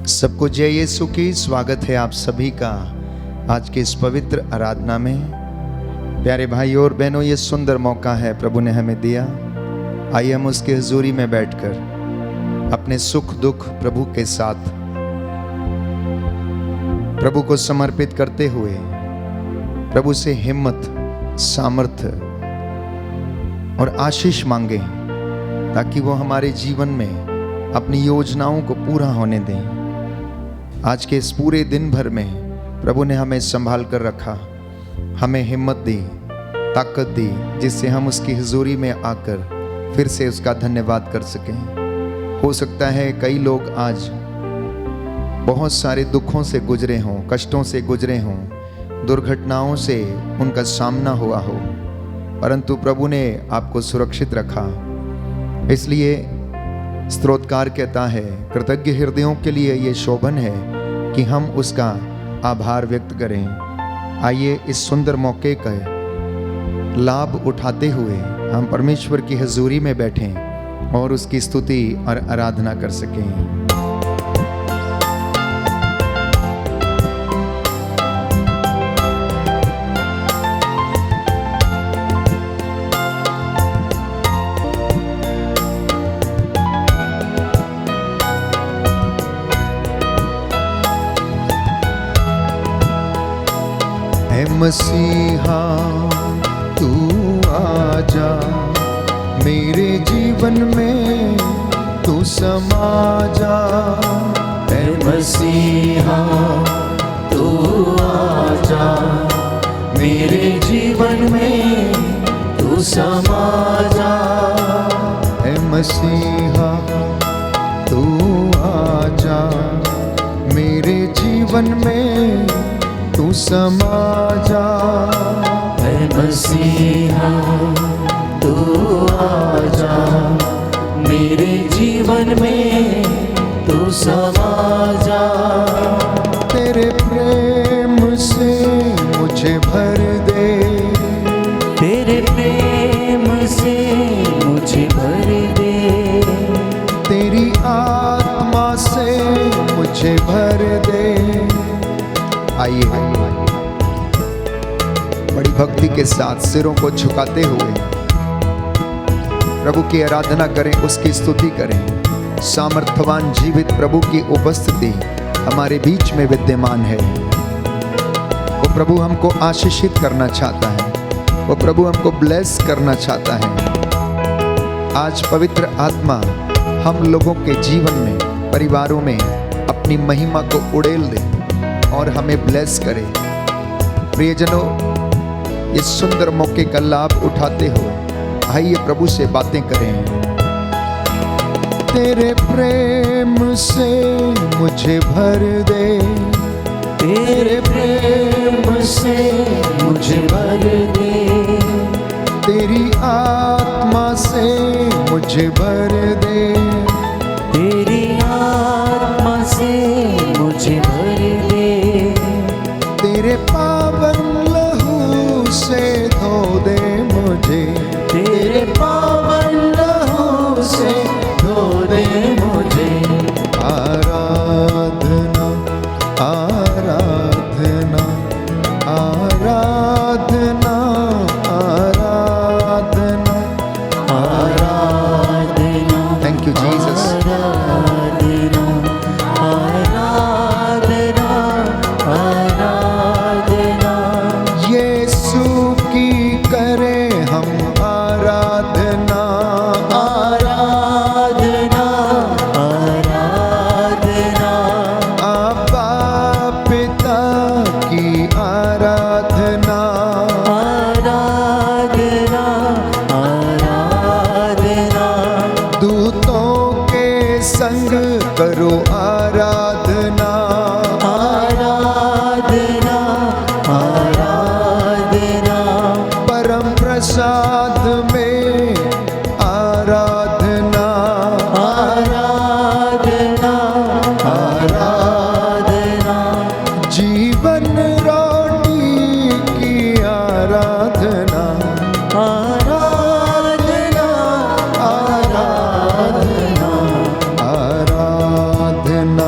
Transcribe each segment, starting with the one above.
सबको जय यीशु की। स्वागत है आप सभी का आज के इस पवित्र आराधना में। प्यारे भाई और बहनों, ये सुंदर मौका है प्रभु ने हमें दिया। आइए हम उसके हुजूरी में बैठकर अपने सुख दुख प्रभु के साथ प्रभु को समर्पित करते हुए प्रभु से हिम्मत, सामर्थ्य और आशीष मांगे, ताकि वो हमारे जीवन में अपनी योजनाओं को पूरा होने दें। आज के इस पूरे दिन भर में प्रभु ने हमें संभाल कर रखा, हमें हिम्मत दी, ताकत दी, जिससे हम उसकी हुजूरी में आकर फिर से उसका धन्यवाद कर सकें। हो सकता है कई लोग आज बहुत सारे दुखों से गुजरे हों, कष्टों से गुजरे हों, दुर्घटनाओं से उनका सामना हुआ हो, परंतु प्रभु ने आपको सुरक्षित रखा। इसलिए स्तोत्रकार कहता है, कृतज्ञ हृदयों के लिए ये शोभन है कि हम उसका आभार व्यक्त करें। आइए इस सुंदर मौके का लाभ उठाते हुए हम परमेश्वर की हुजूरी में बैठें और उसकी स्तुति और आराधना कर सकें। मसीहा तू आजा, मेरे जीवन में तू समा जा। ऐ मसीहा तू आजा, मेरे जीवन में तू समा जा। ऐ मसीहा तू आजा, मेरे जीवन में तू समा जा। ऐ मसीहा तू आजा, मेरे जीवन में तू समा जा। तेरे प्रेम से मुझे भर दे, तेरे प्रेम से मुझे भर दे, तेरी आत्मा से मुझे भर दे। आइए बड़ी भक्ति के साथ सिरों को झुकाते हुए प्रभु की आराधना करें, उसकी स्तुति करें। सामर्थ्यवान जीवित प्रभु की उपस्थिति हमारे बीच में विद्यमान है। वो प्रभु हमको आशीषित करना चाहता है, वो प्रभु हमको ब्लेस करना चाहता है। आज पवित्र आत्मा हम लोगों के जीवन में, परिवारों में अपनी महिमा को उड़ेल दे और हमें ब्लेस करे। प्रियजनों, इस सुंदर मौके का लाभ उठाते हुए आइए प्रभु से बातें करें। तेरे प्रेम से मुझे भर दे, तेरे प्रेम से मुझे भर दे, तेरी आत्मा से मुझे भर दे, तेरी आत्मा से मुझे भर दे, तेरे पावन लहू से धो दे मुझे, तेरे पावन लहू से धो दे मुझे। आराधना आराधना आराधना आराधना आराधना। Thank you Jesus. करो आराधना आराधना आराधना। परम प्रसाद में आराधना आराधना आराधना। जीवन रोटी की आराधना आराधना आराधना आराधना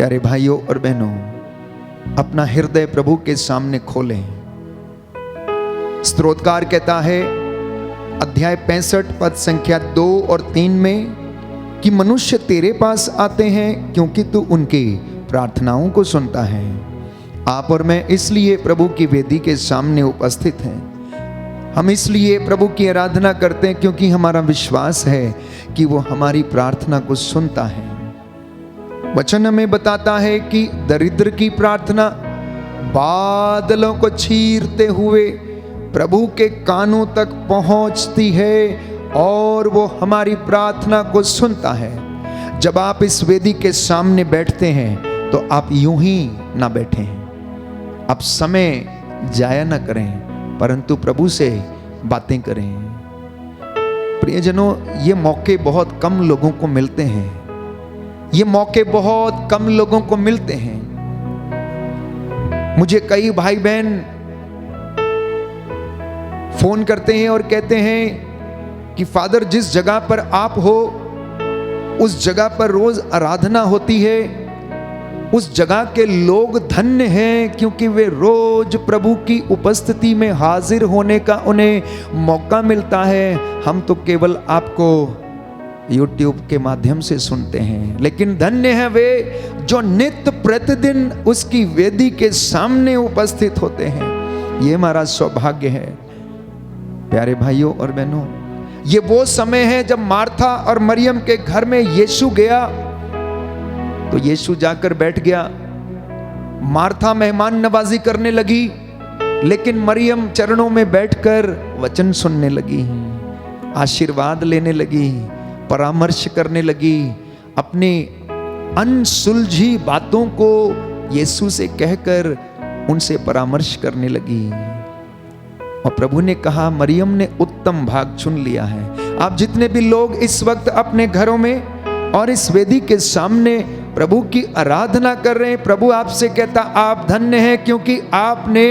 प्यारे भाइयों और बहनों, अपना हृदय प्रभु के सामने खोलें। स्तोत्रकार कहता है अध्याय 65 पद संख्या 2 और 3 में कि मनुष्य तेरे पास आते हैं क्योंकि तू उनकी प्रार्थनाओं को सुनता है। आप और मैं इसलिए प्रभु की वेदी के सामने उपस्थित हैं। हम इसलिए प्रभु की आराधना करते हैं क्योंकि हमारा विश्वास है कि वो हमारी प्रार्थना को सुनता है। वचन हमें बताता है कि दरिद्र की प्रार्थना बादलों को चीरते हुए प्रभु के कानों तक पहुंचती है और वो हमारी प्रार्थना को सुनता है। जब आप इस वेदी के सामने बैठते हैं तो आप यूं ही ना बैठें, आप समय जाया ना करें, परंतु प्रभु से बातें करें। प्रियजनों, ये मौके बहुत कम लोगों को मिलते हैं। ये मौके बहुत कम लोगों को मिलते हैं। मुझे कई भाई बहन फोन करते हैं और कहते हैं कि फादर, जिस जगह पर आप हो उस जगह पर रोज आराधना होती है, उस जगह के लोग धन्य हैं क्योंकि वे रोज प्रभु की उपस्थिति में हाजिर होने का उन्हें मौका मिलता है। हम तो केवल आपको YouTube के माध्यम से सुनते हैं, लेकिन धन्य है वे जो नित्य प्रतिदिन उसकी वेदी के सामने उपस्थित होते हैं। ये हमारा सौभाग्य है। प्यारे भाइयों और बहनों, ये वो समय है जब मार्था और मरियम के घर में यीशु गया तो यीशु जाकर बैठ गया। मार्था मेहमान नवाजी करने लगी, लेकिन मरियम चरणों में बैठकर वचन सुनने लगी, आशीर्वाद लेने लगी, परामर्श करने लगी, अपनी अनसुलझी बातों को यीशु से कहकर उनसे परामर्श करने लगी। और प्रभु ने कहा, मरियम ने उत्तम भाग चुन लिया है। आप जितने भी लोग इस वक्त अपने घरों में और इस वेदी के सामने प्रभु की आराधना कर रहे हैं, प्रभु आपसे कहता, आप धन्य हैं क्योंकि आपने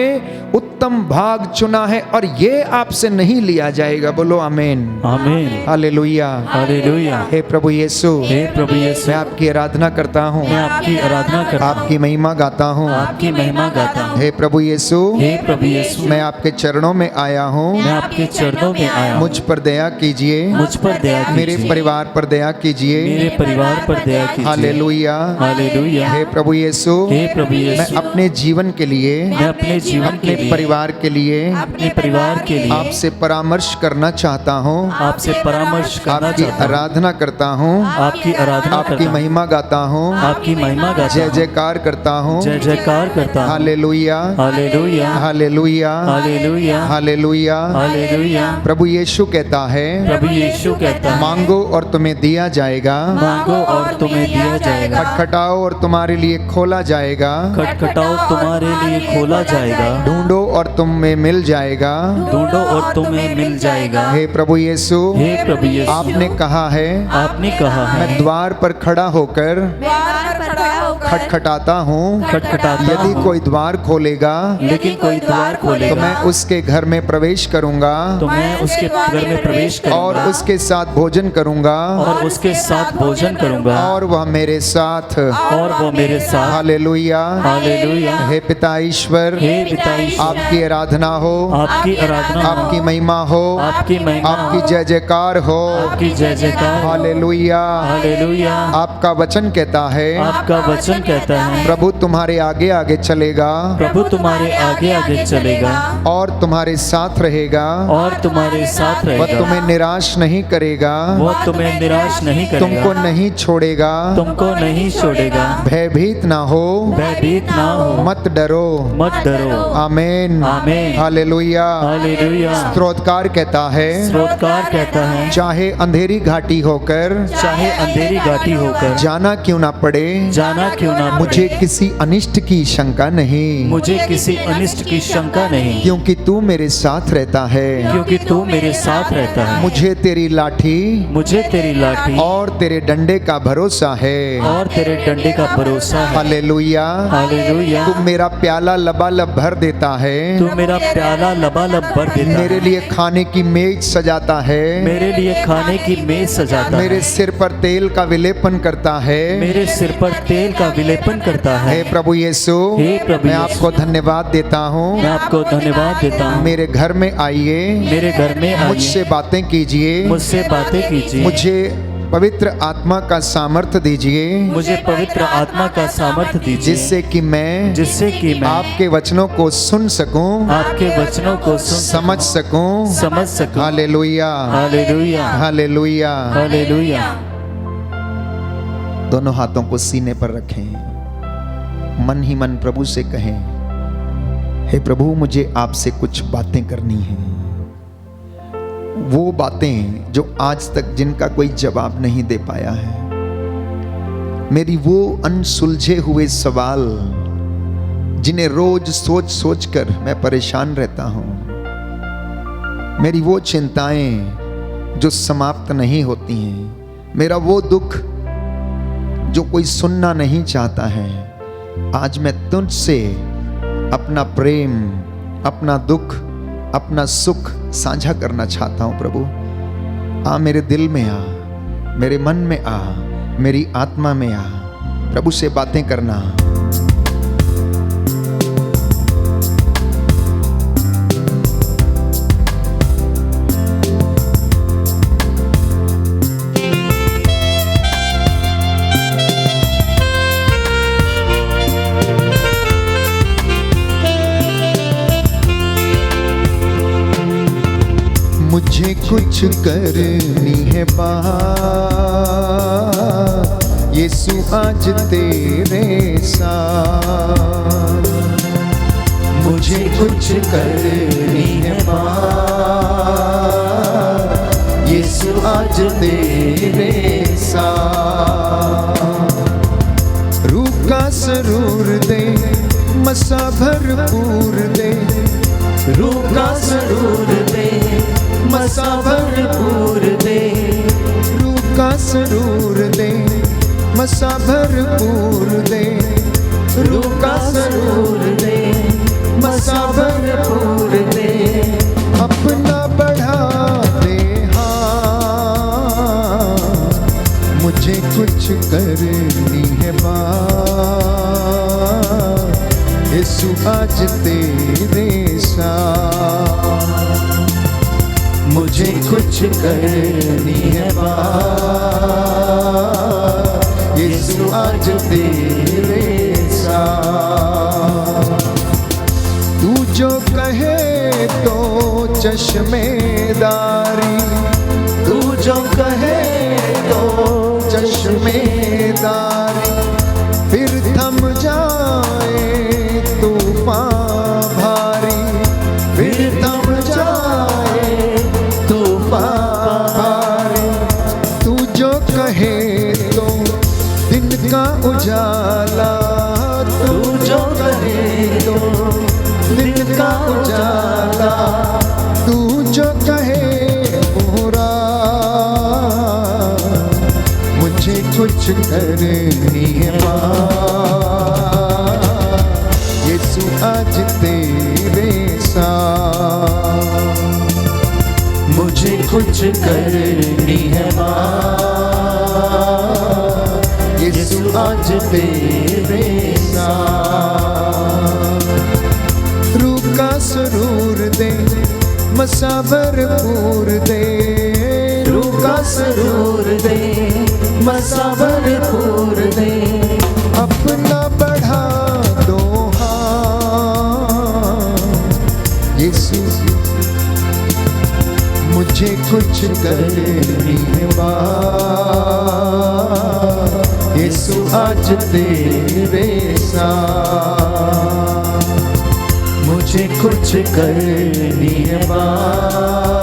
उत्तम भाग चुना है और ये आपसे नहीं लिया जाएगा। बोलो आमीन, आमीन, हालेलुया, हालेलुया। हे प्रभु यीशु, हे प्रभु यीशु, मैं आपकी आराधना करता हूँ, मैं आपकी आराधना करता हूँ, आपकी महिमा गाता हूँ, आपकी महिमा गाता हूँ। हे प्रभु यीशु, हे प्रभु यीशु, मैं आपके चरणों में आया हूँ, मैं आपके चरणों में आया हूँ। मुझ पर दया कीजिए, मुझ पर दया कीजिए, मेरे परिवार पर दया कीजिए, मेरे परिवार पर दया कीजिए। हालेलुया, हालेलुया। हे प्रभु यीशु, हे प्रभु मैं यीशु, अपने जीवन के लिए, मैं अपने जीवन अपने के लिए, परिवार के लिए अपने परिवार के लिए आपसे परामर्श करना चाहता हूँ, आपसे परामर्श करना आपकी चाहता हूँ, आराधना करता हूँ, आपकी आराधना आपकी करता हूँ, महिमा गाता हूँ, आपकी महिमा गाता जय हूँ, जयकार करता हूँ, जय जयकार करता हूँ। हालेलुया, हालेलुया, हालेलुया, हालेलुया, हालेलुया। हालेलुया। प्रभु यीशु कहता है, प्रभु यीशु कहता है, मांगो और तुम्हें दिया जाएगा, मांगो और तुम्हें दिया जाएगा, खटखटाओ और तुम्हारे लिए खोला जाएगा, खटखटाओ तुम्हारे लिए खोला जाएगा, ढूंढो और तुम में मिल जाएगा। ढूंढो और तुम्हें मिल जाएगा। हे प्रभु यीशु, हे प्रभु यीशु, आपने कहा है, आपने कहा है, मैं द्वार पर खड़ा होकर खटखटाता हूँ, खटखटाता यदि हूँ, कोई द्वार खोलेगा लेकिन कोई द्वार तो खोलेगा मैं उसके घर में प्रवेश करूंगा तो मैं उसके घर में प्रवेश और करूंगा उसके साथ भोजन करूंगा और उसके साथ भोजन करूंगा और वह मेरे साथ। और वो मेरे साथ। हालेलुया, हालेलुया। हे पिता ईश्वर, हे पिता ईश्वर, आपकी आराधना हो, आपकी आराधना हो, आपकी महिमा हो, आपकी महिमा हो, आपकी जय जयकार हो। आपकी जय जयकार हो। हालेलुया, हालेलुया। आपका वचन कहता है, आपका वचन कहता है, प्रभु तुम्हारे आगे आगे चलेगा प्रभु तुम्हारे आगे आगे चलेगा और तुम्हारे साथ रहेगा, और तुम्हारे साथ वह रहेगा, तुम्हें निराश नहीं करेगा, वो तुम्हें निराश नहीं करेगा, तुमको नहीं छोड़ेगा, तुमको नहीं छोड़ेगा, भयभीत ना हो, भयभीत ना हो, मत डरो। मत डरो। आमीन, आमीन। हालेलुया। हालेलुया। स्तोत्रकार कहता है, स्रोतकार कहता है, चाहे अंधेरी घाटी होकर चाहे अंधेरी घाटी होकर जाना क्यों ना पड़े, जाना क्यों ना पड़े, मुझे किसी अनिष्ट की शंका नहीं, मुझे किसी अनिष्ट की शंका नहीं, क्योंकि तू मेरे साथ रहता है। क्योंकि तू मेरे साथ रहता है। मुझे तेरी लाठी मुझे तेरी लाठी और तेरे डंडे का भरोसा है। और तेरे डंडे का भरोसा है। हालेलुया। हालेलुया। तू मेरा प्याला लबालब भर देता है, तू मेरा प्याला लबालब भर देता मेरे है। लिए खाने की मेज सजाता है, मेरे लिए खाने की मेज सजाता मेरे है। सिर पर तेल का विलेपन करता है। मेरे सिर पर तेल का विलेपन करता है। हे प्रभु यीशु, हे प्रभु मैं यीशु, आपको धन्यवाद देता हूँ। मैं आपको धन्यवाद देता हूँ। मेरे घर में आइए, मेरे घर में आइए, मुझसे बातें कीजिए, मुझसे बातें कीजिए, मुझे पवित्र आत्मा का सामर्थ्य दीजिए, मुझे पवित्र आत्मा का सामर्थ्य दीजिए, जिससे कि मैं आपके वचनों को सुन सकूं, आपके वचनों को समझ सकूं। हालेलुया, हालेलुया। हालेलुया। हालेलुया। दोनों हाथों को सीने पर रखें, मन ही मन प्रभु से कहें, हे प्रभु, मुझे आपसे कुछ बातें करनी हैं। वो बातें जो आज तक जिनका कोई जवाब नहीं दे पाया है, मेरी वो अनसुलझे हुए सवाल जिन्हें रोज सोच सोच कर मैं परेशान रहता हूं, मेरी वो चिंताएं जो समाप्त नहीं होती हैं, मेरा वो दुख जो कोई सुनना नहीं चाहता है, आज मैं तुझसे अपना प्रेम, अपना दुख, अपना सुख साझा करना चाहता हूं। प्रभु, आ मेरे दिल में आ, मेरे मन में आ, मेरी आत्मा में आ, प्रभु से बातें करना। मुझे कुछ करनी है बात, यीशु आज तेरे साथ। मुझे कुछ करनी है बात, यीशु आज तेरे साथ। रूह का सरूर दे, मसा भरपूर दे, रूह का सरूर दे, मसा भरपूर दे, रूह का सरूर दे, मसा भरपूर दे, रूह का सरूर दे, मसा भरपूर दे। अपना बढ़ा दे हाथ, मुझे कुछ करनी है बात, यीशु आज तेरे साथ। मुझे कुछ करनी है बात, यीशु आज तेरे साथ। तू जो कहे तो चश्मेदारी, तू जो कहे तो चश्मेदारी, फिर थम जाए तूफान भारी, फिर थम जाए तूफान भारी। तू जो कहे तो दिन का उजाला, तू जो कहे तो दिन का उजाला, तू जो कहे पूरा। मुझे कुछ करनी है बात, यीशु आज तेरे साथ। मुझे कुछ करनी है बात, यीशु आज तेरे साथ। रूह का सरूर दे, मसा भरपूर दे, रूह का सरूर दे, मसा भरपूर दे। अपना बढ़ा दो हाथ, यीशु मुझे कुछ करनी है बात, यीशु आज तेरे साथ। मुझे कुछ करनी है बात,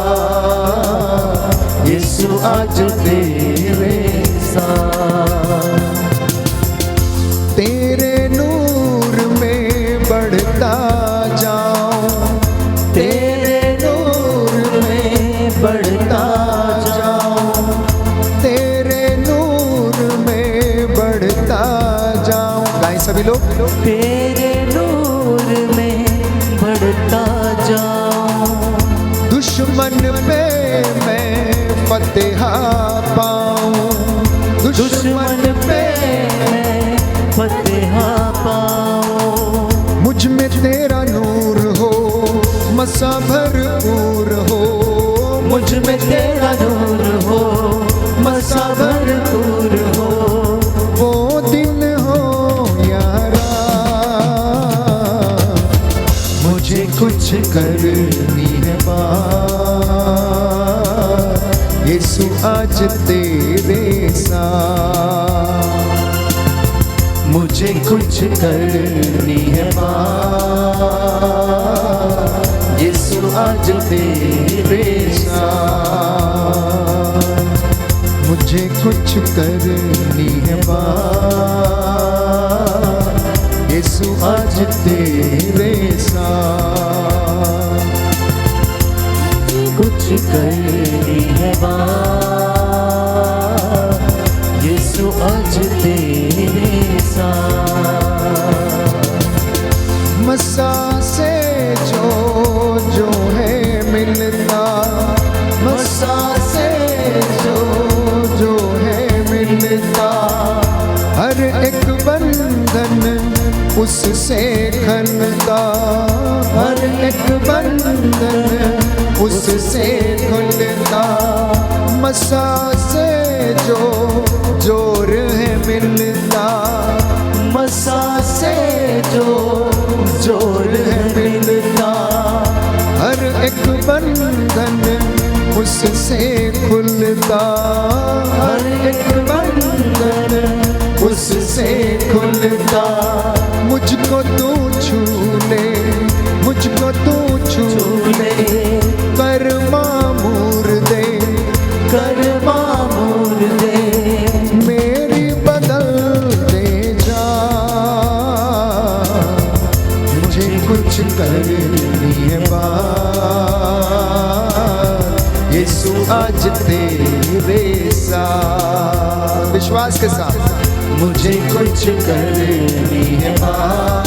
यीशु आज तेरे साथ। तेरे नूर में बढ़ता जाऊं, तेरे नूर में बढ़ता जाऊं, तेरे नूर में बढ़ता सभी लोग। तेरे नूर में बढ़ता जाऊं, दुश्मन पे मैं फतेह पाऊं, दुश्मन पे मैं फतेह पाऊं। मुझ में तेरा नूर हो, मसा भरपूर हो, मुझ में तेरा नूर हो, मसा भरपूर हो। वो दिन हो यारा, मुझे कुछ करनी है बात, यीशु आज तेरे साथ। मुझे कुछ करनी है बात, यीशु आज तेरे साथ। मुझे कुछ करनी है बात, यीशु आज तेरे साथ। कुछ करनी है बात, यीशु आज तेरे साथ। मसा से जो जो है मिलता, मसा से जो जो है मिलता, हर एक बंधन उससे खलता, हर एक बंधन उससे खुलता। मसा से जो जोर है मिलता, मसा से जो जोर है मिलता, हर एक बंधन उससे खुलता, हर एक बंधन उससे खुलता। मुझको तू छू ले, मुझको तू छू ले, कर मामूर दे, कर मामूर दे। मेरी बदल दे जा, मुझे कुछ करनी है बात, यीशु आज तेरे साथ। विश्वास के साथ, मुझे कुछ करनी है बात,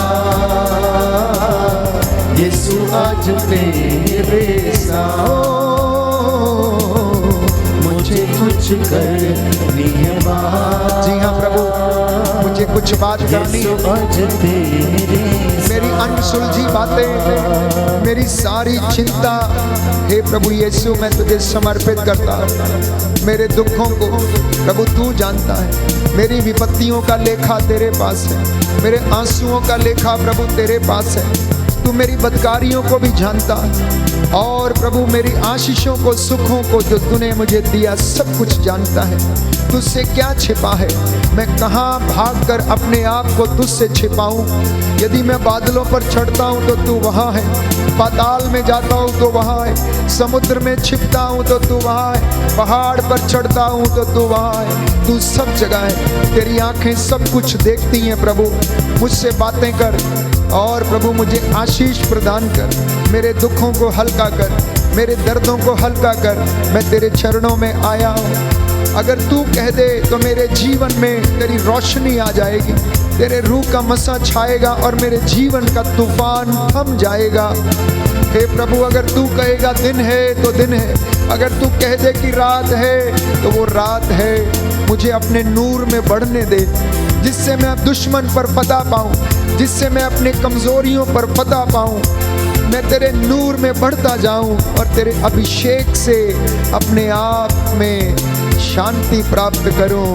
यीशु आज तेरे साथ। मुझे कुछ करनी है बात। जी हाँ प्रभु, मुझे कुछ बात करनी यीशु है। आज तेरे मेरी अनसुलझी बातें, मेरी सारी चिंता, हे प्रभु यीशु मैं तुझे समर्पित करता हूँ। मेरे दुखों को प्रभु तू जानता है, मेरी विपत्तियों का लेखा तेरे पास है, मेरे आंसुओं का लेखा प्रभु तेरे पास है। तू मेरी बदकारियों को भी जानता है, और प्रभु मेरी आशीषों को, सुखों को जो तूने मुझे दिया, सब कुछ जानता है। तुझसे क्या छिपा है, मैं कहाँ भागकर अपने आप को तुझसे छिपाऊं। यदि मैं बादलों पर चढ़ता हूँ तो तू वहाँ है, पाताल में जाता हूँ तो वहाँ है, समुद्र में छिपता हूँ तो तू वहाँ है, पहाड़ पर चढ़ता हूँ तो तू वहाँ है। तू सब जगह है, तेरी आंखें सब कुछ देखती हैं। प्रभु मुझसे बातें कर, और प्रभु मुझे आशीष प्रदान कर, मेरे दुखों को हल्का कर, मेरे दर्दों को हल्का कर। मैं तेरे चरणों में आया हूँ। अगर तू कह दे तो मेरे जीवन में तेरी रोशनी आ जाएगी, तेरे रूह का मसा छाएगा और मेरे जीवन का तूफान थम जाएगा। हे प्रभु, अगर तू कहेगा दिन है तो दिन है, अगर तू कह दे कि रात है तो वो रात है। मुझे अपने नूर में बढ़ने दे, जिससे मैं दुश्मन पर फतह पाऊं, जिससे मैं अपने कमजोरियों पर फतह पाऊं। मैं तेरे नूर में बढ़ता जाऊं और तेरे अभिषेक से अपने आप में शांति प्राप्त करूं।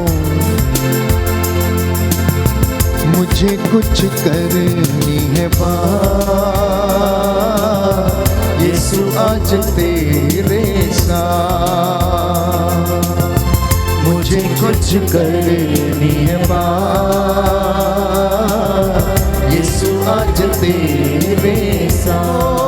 मुझे कुछ करनी है बात, यीशु आज तेरे साथ। मुझे कुछ करनी है बात, यीशु आज तेरे साथ।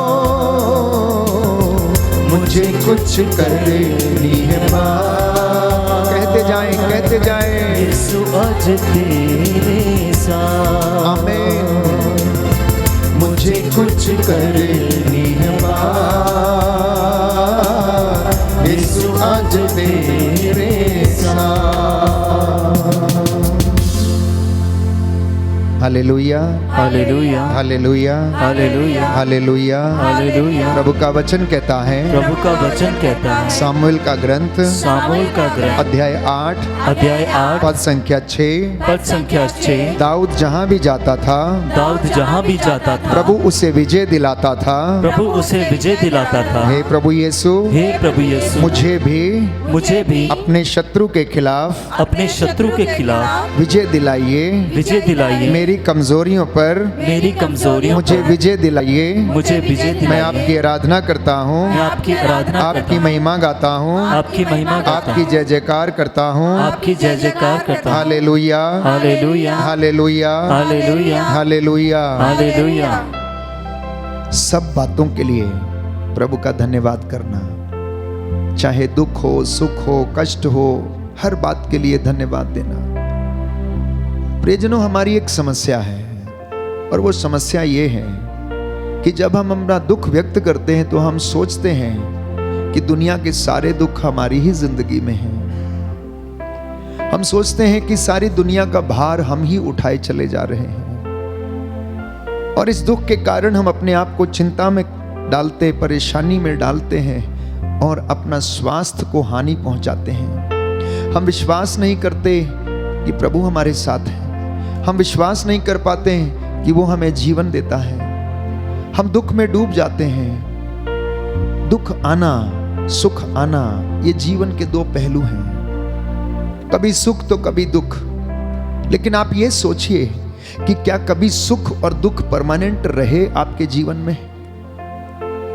मुझे कुछ करनी है बात। कहते जाएं, कहते जाएं, यीशु आज तेरे साथ। आमीन। मुझे कुछ करनी है बात, यीशु आज तेरे साथ। हालेलुया, हालेलुया, हालेलुया, हालेलुया, हालेलुया। हालेलुया। प्रभु का वचन कहता है, प्रभु का वचन कहता है, सामुएल का ग्रंथ सामुएल का ग्रंथ अध्याय 8 अध्याय 8 पद संख्या 6, पद संख्या 6, दाऊद जहाँ भी जाता था दाऊद जहाँ भी जाता था प्रभु उसे विजय दिलाता था। प्रभु उसे विजय दिलाता था। हे प्रभु यीशु, हे प्रभु यीशु, मुझे भी अपने शत्रु के खिलाफ अपने शत्रु के खिलाफ विजय दिलाइए। विजय दिलाइए। मेरी कमजोरियों पर मेरी कमजोरियों मुझे पर विजय दिलाइए। मुझे विजय मैं दिलाइए। आपकी आराधना करता हूँ, मैं आपकी आराधना करता आपकी हूँ, महिमा गाता हूँ, आपकी महिमा गाता आपकी हूँ, जय जयकार करता हूँ। आपकी जय जयकार करता हूँ। हालेलुया, हालेलुया, हालेलुया, हालेलुया, हालेलुया। हालेलुया। सब बातों के लिए प्रभु का धन्यवाद करना, चाहे दुख हो, सुख हो, कष्ट हो, हर बात के लिए धन्यवाद देना। प्रियजनों, हमारी एक समस्या है और वो समस्या ये है कि जब हम अपना दुख व्यक्त करते हैं तो हम सोचते हैं कि दुनिया के सारे दुख हमारी ही जिंदगी में हैं। हम सोचते हैं कि सारी दुनिया का भार हम ही उठाए चले जा रहे हैं और इस दुख के कारण हम अपने आप को चिंता में डालते, परेशानी में डालते हैं और अपना स्वास्थ्य को हानि पहुंचाते हैं। हम विश्वास नहीं करते कि प्रभु हमारे साथ है। हम विश्वास नहीं कर पाते हैं कि वो हमें जीवन देता है। हम दुख में डूब जाते हैं। दुख आना, सुख आना, ये जीवन के दो पहलू हैं, कभी सुख तो कभी दुख। लेकिन आप ये सोचिए कि क्या कभी सुख और दुख परमानेंट रहे आपके जीवन में?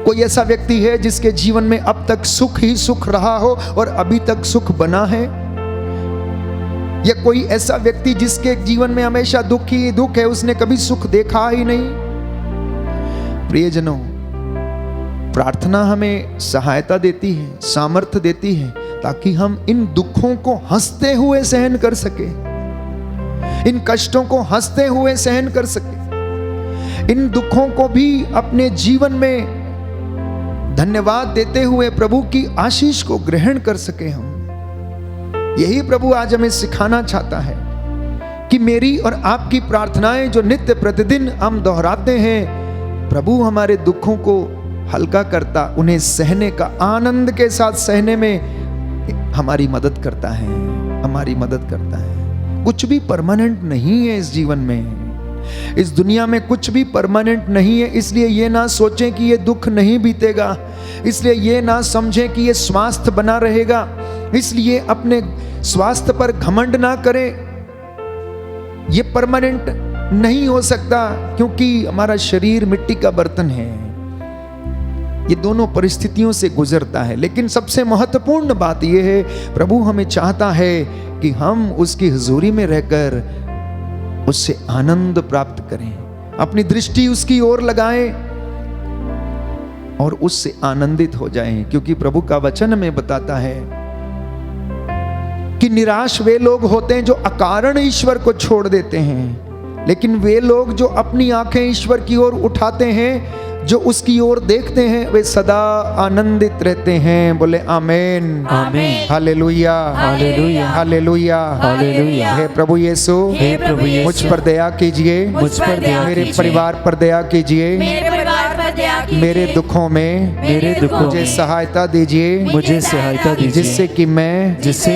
कोई ऐसा व्यक्ति है जिसके जीवन में अब तक सुख ही सुख रहा हो और अभी तक सुख बना है? या कोई ऐसा व्यक्ति जिसके जीवन में हमेशा दुख ही दुख है, उसने कभी सुख देखा ही नहीं? प्रियजनों, प्रार्थना हमें सहायता देती है, सामर्थ्य देती है, ताकि हम इन दुखों को हंसते हुए सहन कर सके, इन कष्टों को हंसते हुए सहन कर सके, इन दुखों को भी अपने जीवन में धन्यवाद देते हुए प्रभु की आशीष को ग्रहण कर सके। हम यही प्रभु आज हमें सिखाना चाहता है कि मेरी और आपकी प्रार्थनाएं जो नित्य प्रतिदिन हम दोहराते हैं, प्रभु हमारे दुखों को हल्का करता, उन्हें सहने का, आनंद के साथ सहने में हमारी मदद करता है, हमारी मदद करता है। कुछ भी परमानेंट नहीं है इस जीवन में, इस दुनिया में कुछ भी परमानेंट नहीं है। इसलिए ये ना सोचें कि ये दुख नहीं बीतेगा, इसलिए ये ना समझें कि ये स्वास्थ्य बना रहेगा, इसलिए अपने स्वास्थ्य पर घमंड ना करें। ये परमानेंट नहीं हो सकता, क्योंकि हमारा शरीर मिट्टी का बर्तन है, ये दोनों परिस्थितियों से गुजरता है। लेकिन सबसे महत्वपूर्ण बात यह है, प्रभु हमें चाहता है कि हम उसकी हुजूरी में रहकर उससे आनंद प्राप्त करें, अपनी दृष्टि उसकी ओर लगाएं और उससे आनंदित हो जाएं। क्योंकि प्रभु का वचन हमें बताता है कि निराश वे लोग होते हैं जो अकारण ईश्वर को छोड़ देते हैं, लेकिन वे लोग जो अपनी आंखें ईश्वर की ओर उठाते हैं, जो उसकी ओर देखते हैं, वे सदा आनंदित रहते हैं। बोले आमीन, आमीन, हालेलुया, हालेलुया, हालेलुया, हालेलुया। हे प्रभु यीशु, हे प्रभु यीशु, मुझ पर दया कीजिए, मुझ पर दया मेरे कीजिए, परिवार पर दया कीजिए, मेरे परिवार पर दया कीजिए, मेरे दुखों में मेरे दुखों मुझे में सहायता दीजिए, मुझे सहायता दीजिए, जिससे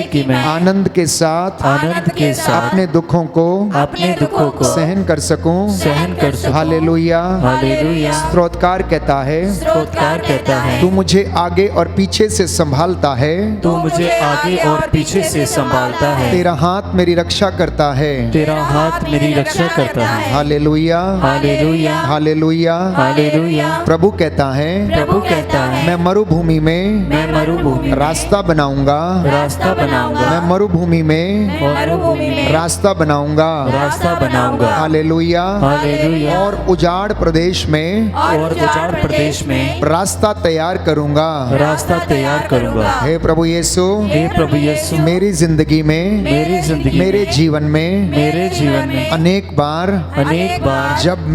कि मैं आनंद के साथ आनंद के साथ अपने दुखों को अपने दुखों को सहन कर सकूं। सहन कर सकूं। Hallelujah, hallelujah. स्तोत्रकार कहता है, स्तोत्रकार कहता है, तू मुझे आगे और पीछे से संभालता है, तू मुझे आगे और पीछे से संभालता है, तेरा हाथ मेरी रक्षा करता है। तेरा हाथ मेरी रक्षा करता है। हालेलुया, हालेलुया, हालेलुया। हालेलुया। प्रभु कहता है, प्रभु कहता है, मैं मरुभूमि में मैं मरुभूमि में रास्ता बनाऊंगा, रास्ता बनाऊंगा, मैं मरुभूमि में मरुभूमि में रास्ता बनाऊंगा। रास्ता बनाऊंगा। हालेलुया। हालेलुया। और उजाड़ प्रदेश में और उजाड़ प्रदेश में रास्ता तैयार करूंगा। रास्ता तैयार करूंगा। हे प्रभु यीशु, हे प्रभु यीशु, मेरी जिंदगी में, मेरी जिंदगी, मेरे जीवन में मेरे जीवन में अनेक बार जब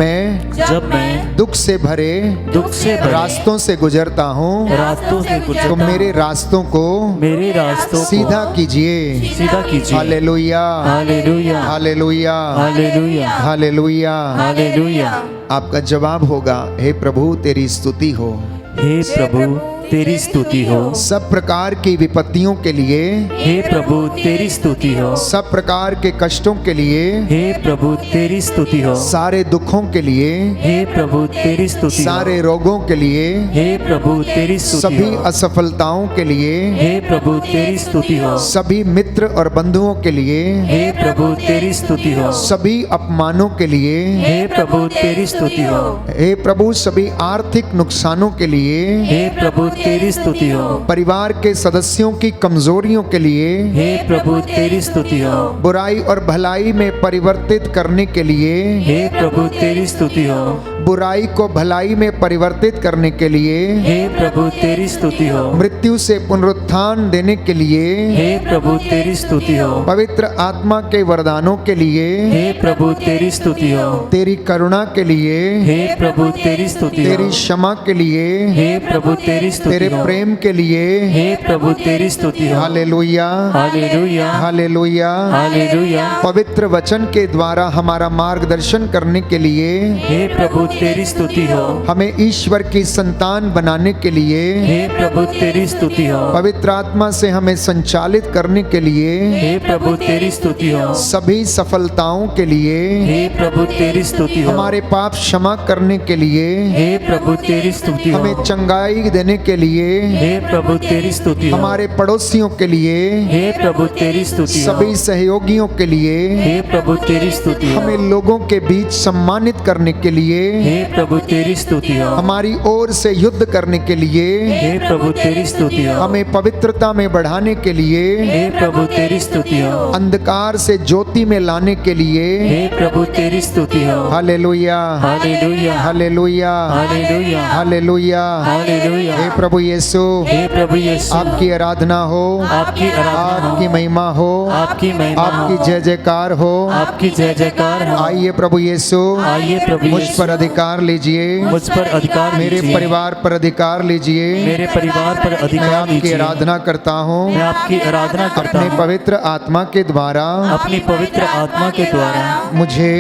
मैं दुख से भरे दुख से भरे रास्तों से गुजरता हूँ, रास्तों से तो गुजरता मेरे रास्तों को मेरे रास्तों को सीधा कीजिए। सीधा कीजिए। हालेलुया, हालेलुया हालेलुया, हालेलुया हालेलुया। हालेलुया। आपका जवाब होगा, हे प्रभु तेरी स्तुति हो। हे प्रभु तेरी स्तुति हो। सब प्रकार की विपत्तियों के लिए, हे प्रभु तेरी स्तुति हो। सब प्रकार के कष्टों के लिए, हे प्रभु तेरी स्तुति हो। सारे दुखों के लिए, हे प्रभु तेरी स्तुति हो। सारे रोगों के लिए, हे प्रभु तेरी स्तुति सभी हो। असफलताओं के लिए, हे प्रभु तेरी स्तुति हो। सभी मित्र और बंधुओं के लिए, हे प्रभु तेरी स्तुति हो। सभी अपमानों के लिए, हे प्रभु तेरी स्तुति हो। हे प्रभु सभी आर्थिक नुकसानों के लिए, हे प्रभु तेरी स्तुति हो। परिवार के सदस्यों की कमजोरियों के लिए, हे प्रभु तेरी स्तुति हो। बुराई और भलाई में परिवर्तित करने के लिए, हे प्रभु तेरी स्तुति हो। बुराई को भलाई में परिवर्तित करने के लिए, हे प्रभु तेरी स्तुति हो। मृत्यु से पुनरुत्थान देने के लिए, हे प्रभु तेरी स्तुति हो। पवित्र आत्मा के वरदानों के लिए, हे प्रभु तेरी स्तुति हो। तेरी करुणा के लिए, हे प्रभु तेरी स्तुति हो। तेरी क्षमा के लिए, हे प्रभु तेरी स्तुति तेरे हो। प्रेम के लिए। हे प्रभु तेरी स्तुति हो। हालेलुया, हालेलुया हालेलुया। हालेलुया। पवित्र वचन के द्वारा हमारा मार्गदर्शन करने के लिए, हे प्रभु तेरी स्तुति हो। हमें ईश्वर की संतान बनाने के लिए, हे प्रभु तेरी स्तुति हो। पवित्र आत्मा से हमें संचालित करने के लिए, हे प्रभु तेरी स्तुति हो। सभी सफलताओं के लिए, हे प्रभु तेरी स्तुति हो। हमारे पाप क्षमा करने के लिए, हे प्रभु तेरी स्तुति हो। हमें चंगाई देने के लिए, हे प्रभु तेरी स्तुति हो। हमारे पड़ोसियों के लिए, हे प्रभु तेरी स्तुति हो। सभी सहयोगियों के लिए, हे प्रभु तेरी स्तुति हो। हमें लोगों के बीच सम्मानित करने के लिए, हे प्रभु तेरी स्तुति हो। हमारी ओर से युद्ध करने के लिए, हे प्रभु तेरी स्तुति हो। हमें पवित्रता में बढ़ाने के लिए, हे प्रभु तेरी स्तुति हो। अंधकार से ज्योति में लाने के लिए। हे प्रभु तेरी स्तुति हो। हालेलुया, हालेलुया हालेलुया, हालेलुया हालेलुया। हालेलुया। हे प्रभु यीशु, हे प्रभु यीशु आपकी आराधना हो, आपकी आराधना आपकी हो। महिमा हो, आपकी महिमा हो। आपकी जय जयकार हो। आपकी जय जयकार हो। आइए प्रभु यीशु, आइए प्रभु मुझ यीशु पर अधिकार लीजिए, मुझ पर अधिकार मेरे लीजिए। परिवार पर अधिकार लीजिए। मेरे परिवार पर मैं अधिकार आपकी लीजिए। आराधना करता हूँ, मैं आपकी आराधना करता अपने हूँ। पवित्र आत्मा के द्वारा अपनी पवित्र आत्मा के द्वारा मुझे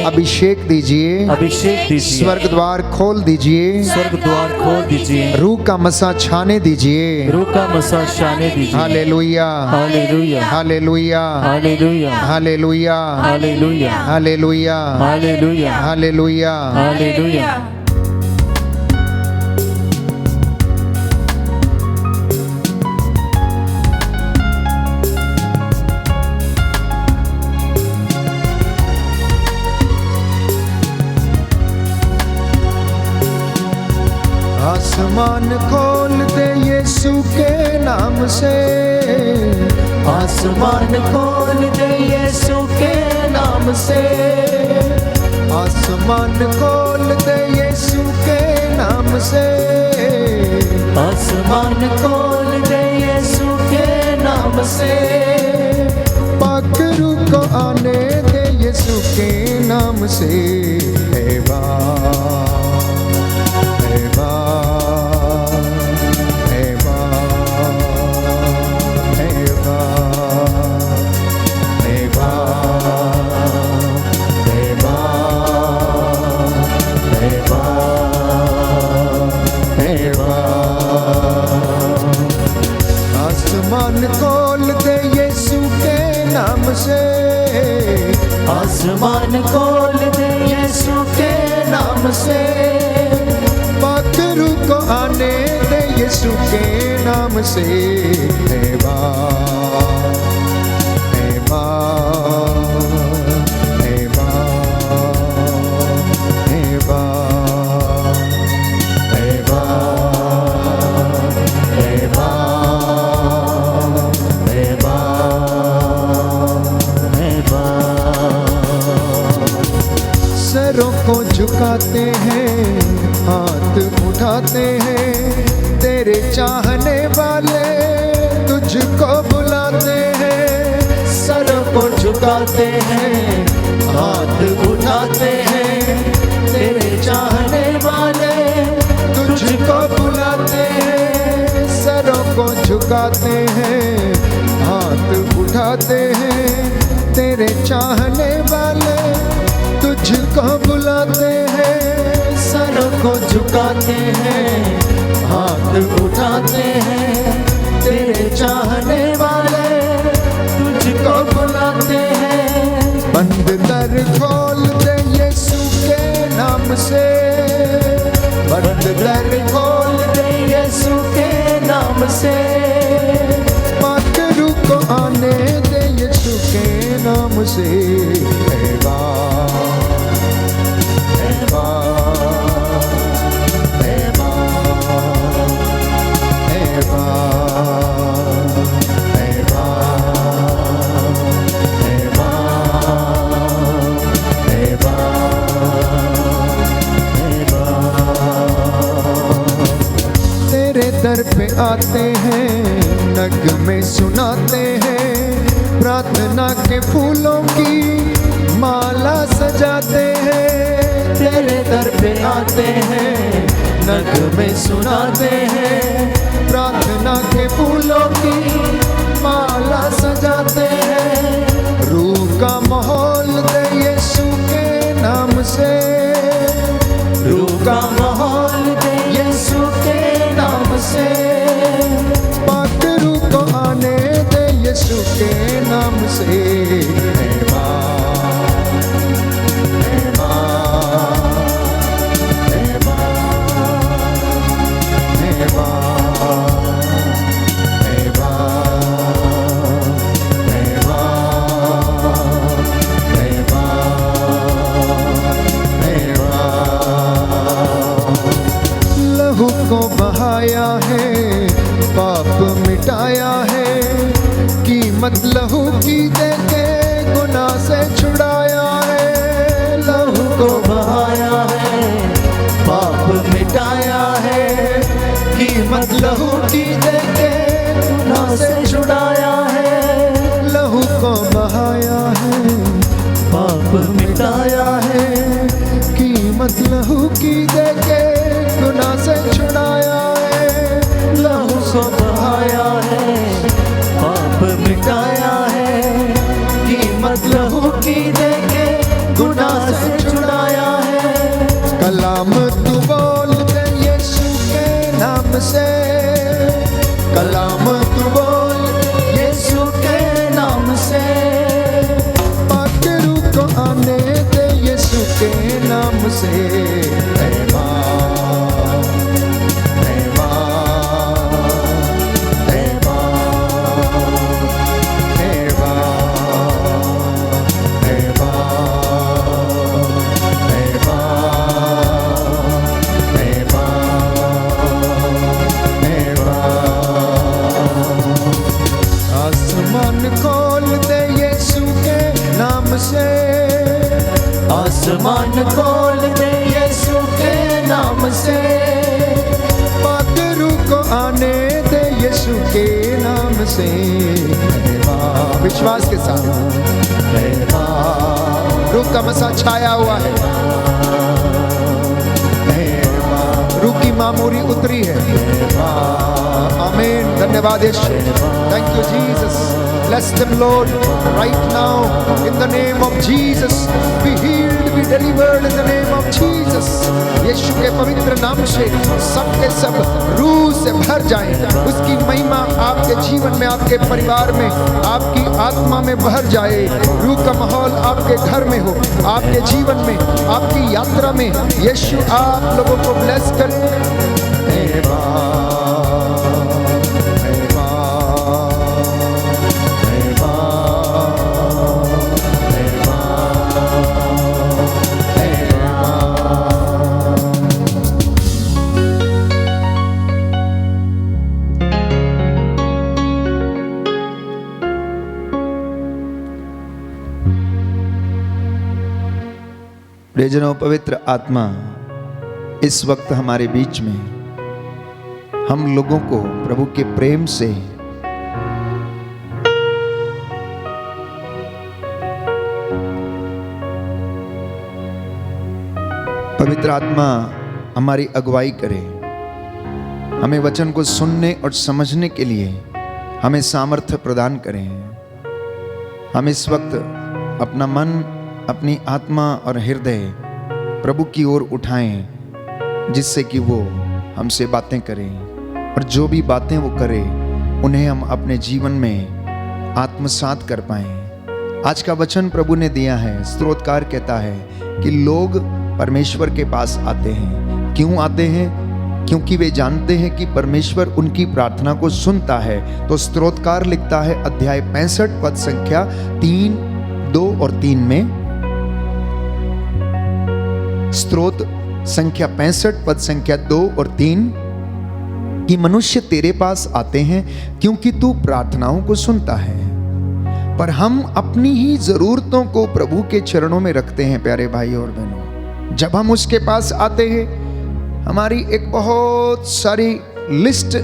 अभिषेक दीजिए। अभिषेक दीजिए। स्वर्ग द्वार खोल दीजिए, स्वर्ग द्वार खोल दीजिए। रूह का मसा छाने दीजिए। रूह का मसा छाने दीजिए। हालेलुया, हालेलुया हालेलुया, हालेलुया हालेलुया, हालेलुया हालेलुया, हालेलुया हालेलुया। हालेलुया। आसमान खोल दे यीशु के नाम से, आसमान खोल दे यीशु के नाम से। आसमान खोल दे यीशु के नाम से। आसमान खोल दे यीशु के नाम से। पाखरू को आने दे यीशु के नाम से। हे वाह, हे वाह, हे वाह, हे वाह, हे वाह, हे वाह, हे वाह, हे वाह। आसमान खोल दे यीशु के नाम से। आसमान खोल दे यीशु के नाम से। पाखरू को आने दे यीशु के नाम से। हे वाह, हे वाह, हे वाह, हे वाह, हे वाह, हे वाह, हे वाह। सरों को झुकाते हैं, हाथ उठाते हैं, तेरे चाहने वाले तुझको बुलाते हैं। सरों को झुकाते हैं, हाथ उठाते हैं, तेरे चाहने वाले झुकाते हैं, हाथ उठाते हैं, तेरे चाहने वाले तुझको बुलाते हैं। सरों को झुकाते हैं, हाथ उठाते हैं, तेरे चाहने वाले तुझको बुलाते हैं। बंद दर खोल दे यीशु के नाम से, बंद दर खोल दे यीशु के नाम से, पाकरू को आने दे यीशु के नाम से। हे बाप, हे बाप, हे बाप, हे बाप, हे बाप, हे बाप, हे बाप। तेरे दर पे आते हैं, नगमे सुनाते हैं, प्रार्थना के फूलों की माला सजाते हैं। तेरे दर पे आते हैं, नगमे सुनाते हैं, प्रार्थना के फूलों की माला सजाते हैं। रूह का माहौल दे यीशु के नाम से, रूह का माहौल दे यीशु के नाम से, पाक रूह को आने दे यीशु के नाम से। हे बाप, हे बाप, हे बाप, हे बाप, हे बाप, हे बाप, हे बाप, हे बाप। लहू को बहाया है, पाप मिटाया है, कीमत लहू की देके गुनाह से छुड़ाया है। लहू को बहाया है, पाप मिटाया है, कीमत लहू की देके गुनाह से छुड़ाया है। लहू को बहाया है, पाप मिटाया है, कीमत लहू की देके गुनाह से छुड़ाया है। लहू को बहाया है, पाप मिटाया है, कीमत लहू की देके गुनाह से छुड़ाया है। कलाम तू बोल दे यीशु के नाम से, कलाम तू बोल यीशु के नाम से, पाक रूह को आने दे यीशु के नाम से। हे बाप, हे बाप, हे बाप, हे बाप, हे बाप, हे बाप, हे बाप, हे बाप। आसमान खोल दे यीशु के नाम से, आसमान खोल दे यीशु के नाम से, पाक रूह को आने दे यीशु के नाम से। हे बाप, विश्वास के साथ हे बाप, रूह का मसा छाया हुआ है। हे बाप, रूह की मामूरी उतरी है। आमीन, धन्यवाद यीशु, thank you Jesus. Bless them, Lord, right now in the name of Jesus. Be healed, be delivered in the name of Jesus. यीशु के पवित्र नाम से सब के सब रूह से भर जाएं। उसकी महिमा आपके जीवन में, आपके परिवार में, आपकी आत्मा में भर जाए। रूह का माहौल आपके घर में हो, आपके जीवन में, आपकी यात्रा में। यीशु आप लोगों को ब्लेस करे। हे बाप, हे बाप, हे बाप, हे बाप, हे बाप। प्रियजनों, पवित्र आत्मा इस वक्त हमारे बीच में हम लोगों को प्रभु के प्रेम से पवित्र आत्मा हमारी अगुवाई करे, हमें वचन को सुनने और समझने के लिए हमें सामर्थ्य प्रदान करें। हम इस वक्त अपना मन, अपनी आत्मा और हृदय प्रभु की ओर उठाएं, जिससे कि वो हमसे बातें करें और जो भी बातें वो करे उन्हें हम अपने जीवन में आत्मसात कर पाएं। आज का वचन प्रभु ने दिया है, स्तोत्रकार कहता है कि लोग परमेश्वर के पास आते हैं। क्यों आते हैं? क्योंकि वे जानते हैं कि परमेश्वर उनकी प्रार्थना को सुनता है। तो स्तोत्रकार लिखता है अध्याय 65 पद संख्या 3, 2 और 3 में, स्तोत्र संख्या 65 पद संख्या 2 और 3, कि मनुष्य तेरे पास आते हैं क्योंकि तू प्रार्थनाओं को सुनता है। पर हम अपनी ही जरूरतों को प्रभु के चरणों में रखते हैं। प्यारे भाई और बहनों, जब हम उसके पास आते हैं, हमारी एक बहुत सारी लिस्ट,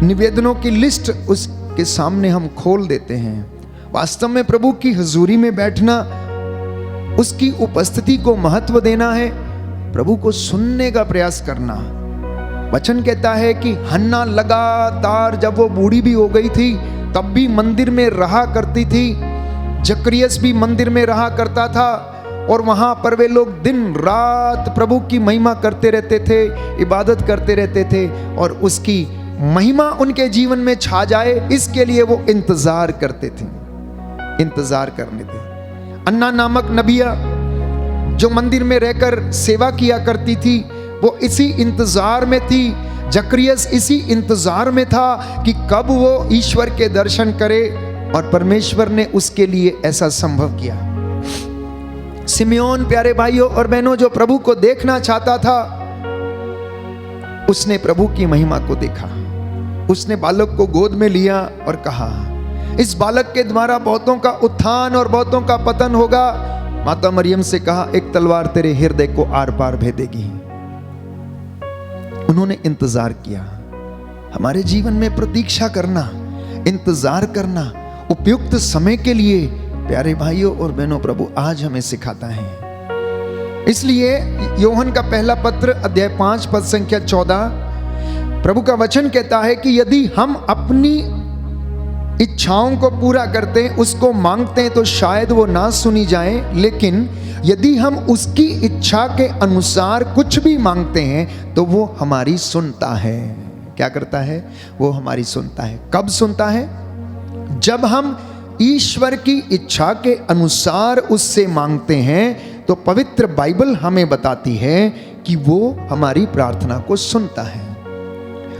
निवेदनों की लिस्ट उसके सामने हम खोल देते हैं। वास्तव में प्रभु की हुजूरी में बैठना, उसकी उपस्थिति को महत्व देना है, प्रभु को सुनने का प्रयास करना। वचन कहता है कि हन्ना लगातार, जब वो बूढ़ी भी हो गई थी तब भी मंदिर में रहा करती थी। जकरियस भी मंदिर में रहा करता था और वहां पर वे लोग दिन रात प्रभु की महिमा करते रहते थे, इबादत करते रहते थे और उसकी महिमा उनके जीवन में छा जाए, इसके लिए वो इंतजार करते थे, इंतजार करने थे। अन्ना नामक नबिया जो मंदिर में रहकर सेवा किया करती थी, वो इसी इंतजार में थी। जकरियस इसी इंतजार में था कि कब वो ईश्वर के दर्शन करे, और परमेश्वर ने उसके लिए ऐसा संभव किया। सिमियोन, प्यारे भाइयों और बहनों, जो प्रभु को देखना चाहता था, उसने प्रभु की महिमा को देखा। उसने बालक को गोद में लिया और कहा, इस बालक के द्वारा बहुतों का उत्थान और बहुतों का पतन होगा। माता मरियम से कहा, एक तलवार तेरे हृदय को आर पार भेदेगी। उन्होंने इंतजार किया। हमारे जीवन में प्रतीक्षा करना, इंतजार करना, उपयुक्त समय के लिए, प्यारे भाइयों और बहनों, प्रभु आज हमें सिखाता है। इसलिए यूहन्ना का पहला पत्र अध्याय 5 पद संख्या 14, प्रभु का वचन कहता है कि यदि हम अपनी इच्छाओं को पूरा करते हैं, उसको मांगते हैं, तो शायद वो ना सुनी जाए, लेकिन यदि हम उसकी इच्छा के अनुसार कुछ भी मांगते हैं तो वो हमारी सुनता है। क्या करता है? वो हमारी सुनता है। कब सुनता है? जब हम ईश्वर की इच्छा के अनुसार उससे मांगते हैं, तो पवित्र बाइबल हमें बताती है कि वो हमारी प्रार्थना को सुनता है।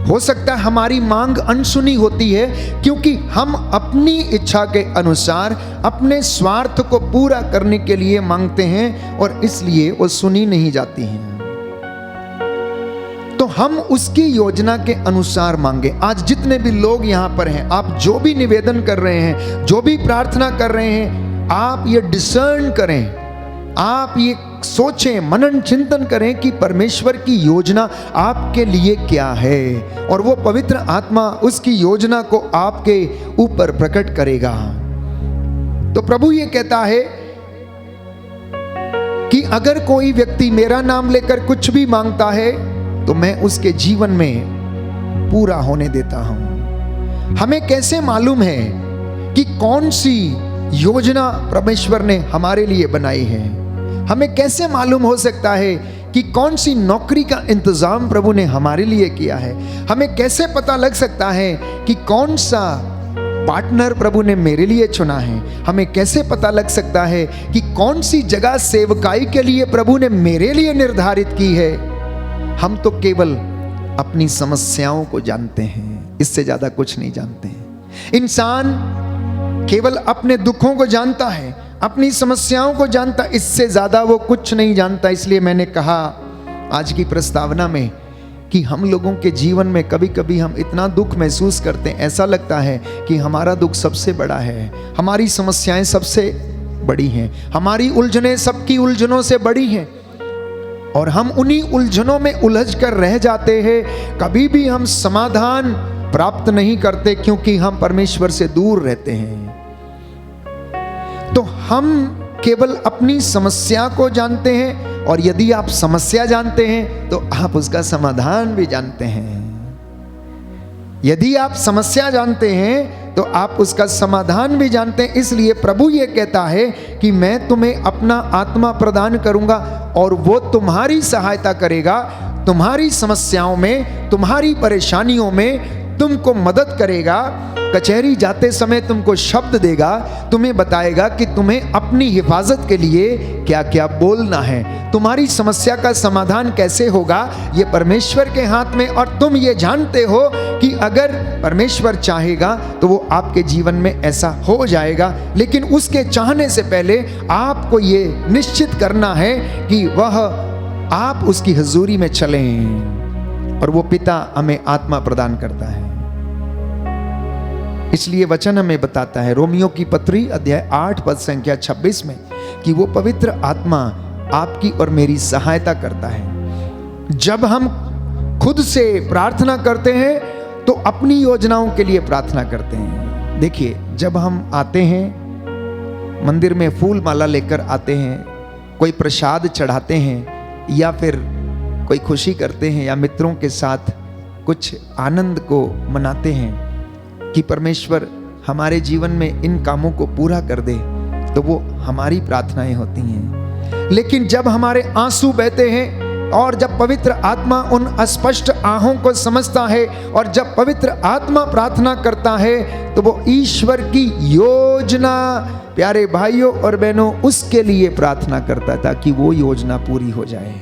हो सकता है हमारी मांग अनसुनी होती है, क्योंकि हम अपनी इच्छा के अनुसार अपने स्वार्थ को पूरा करने के लिए मांगते हैं और इसलिए वो सुनी नहीं जाती हैं। तो हम उसकी योजना के अनुसार मांगे। आज जितने भी लोग यहाँ पर हैं, आप जो भी निवेदन कर रहे हैं, जो भी प्रार्थना कर रहे हैं, आप ये डिसर्न करें, आप ये सोचें, मनन चिंतन करें कि परमेश्वर की योजना आपके लिए क्या है, और वो पवित्र आत्मा उसकी योजना को आपके ऊपर प्रकट करेगा। तो प्रभु ये कहता है कि अगर कोई व्यक्ति मेरा नाम लेकर कुछ भी मांगता है तो मैं उसके जीवन में पूरा होने देता हूं। हमें कैसे मालूम है कि कौन सी योजना परमेश्वर ने हमारे लिए बनाई है? हमें कैसे मालूम हो सकता है कि कौन सी नौकरी का इंतजाम प्रभु ने हमारे लिए किया है? हमें कैसे पता लग सकता है कि कौन सा पार्टनर प्रभु ने मेरे लिए चुना है? हमें कैसे पता लग सकता है कि कौन सी जगह सेवकाई के लिए प्रभु ने मेरे लिए निर्धारित की है? हम तो केवल अपनी समस्याओं को जानते हैं, इससे ज्यादा कुछ नहीं जानते हैं। इंसान केवल अपने दुखों को जानता है, अपनी समस्याओं को जानता, इससे ज्यादा वो कुछ नहीं जानता। इसलिए मैंने कहा आज की प्रस्तावना में कि हम लोगों के जीवन में कभी कभी हम इतना दुख महसूस करते हैं, ऐसा लगता है कि हमारा दुख सबसे बड़ा है, हमारी समस्याएं सबसे बड़ी हैं, हमारी उलझनें सबकी उलझनों से बड़ी हैं, और हम उन्हीं उलझनों में उलझ कर रह जाते हैं। कभी भी हम समाधान प्राप्त नहीं करते, क्योंकि हम परमेश्वर से दूर रहते हैं। तो हम केवल अपनी समस्या को जानते हैं, और यदि आप समस्या जानते हैं तो आप उसका समाधान भी जानते हैं। यदि आप समस्या जानते हैं तो आप उसका समाधान भी जानते हैं। इसलिए प्रभु ये कहता है कि मैं तुम्हें अपना आत्मा प्रदान करूंगा और वो तुम्हारी सहायता करेगा, तुम्हारी समस्याओं में, तुम्हारी परेशानियों में तुमको मदद करेगा। कचहरी जाते समय तुमको शब्द देगा, तुम्हें बताएगा कि तुम्हें अपनी हिफाजत के लिए क्या क्या बोलना है, तुम्हारी समस्या का समाधान कैसे होगा, ये परमेश्वर के हाथ में। और तुम ये जानते हो कि अगर परमेश्वर चाहेगा तो वो आपके जीवन में ऐसा हो जाएगा। लेकिन उसके चाहने से पहले आपको ये निश्चित करना है कि वह आप उसकी हुजूरी में चलें, और वो पिता हमें आत्मा प्रदान करता है। इसलिए वचन हमें बताता है रोमियो की पत्री अध्याय 8 पद संख्या 26 में कि वो पवित्र आत्मा आपकी और मेरी सहायता करता है। जब हम खुद से प्रार्थना करते हैं तो अपनी योजनाओं के लिए प्रार्थना करते हैं। देखिए, जब हम आते हैं मंदिर में, फूल माला लेकर आते हैं, कोई प्रसाद चढ़ाते हैं या फिर कोई खुशी करते हैं या मित्रों के साथ कुछ आनंद को मनाते हैं कि परमेश्वर हमारे जीवन में इन कामों को पूरा कर दे, तो वो हमारी प्रार्थनाएं होती हैं। लेकिन जब हमारे आंसू बहते हैं और जब पवित्र आत्मा उन अस्पष्ट आहों को समझता है और जब पवित्र आत्मा प्रार्थना करता है तो वो ईश्वर की योजना, प्यारे भाइयों और बहनों, उसके लिए प्रार्थना करता है ताकि वो योजना पूरी हो जाए,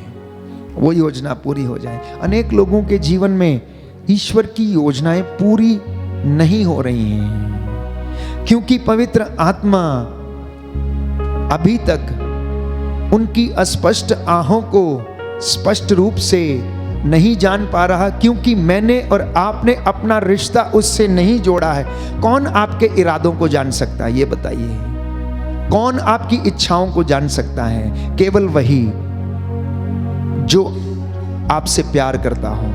वो योजना पूरी हो जाए। अनेक लोगों के जीवन में ईश्वर की योजनाएं पूरी नहीं हो रही हैं क्योंकि पवित्र आत्मा अभी तक उनकी अस्पष्ट आहों को स्पष्ट रूप से नहीं जान पा रहा, क्योंकि मैंने और आपने अपना रिश्ता उससे नहीं जोड़ा है। कौन आपके इरादों को जान सकता है, ये बताइए? कौन आपकी इच्छाओं को जान सकता है? केवल वही जो आपसे प्यार करता हो,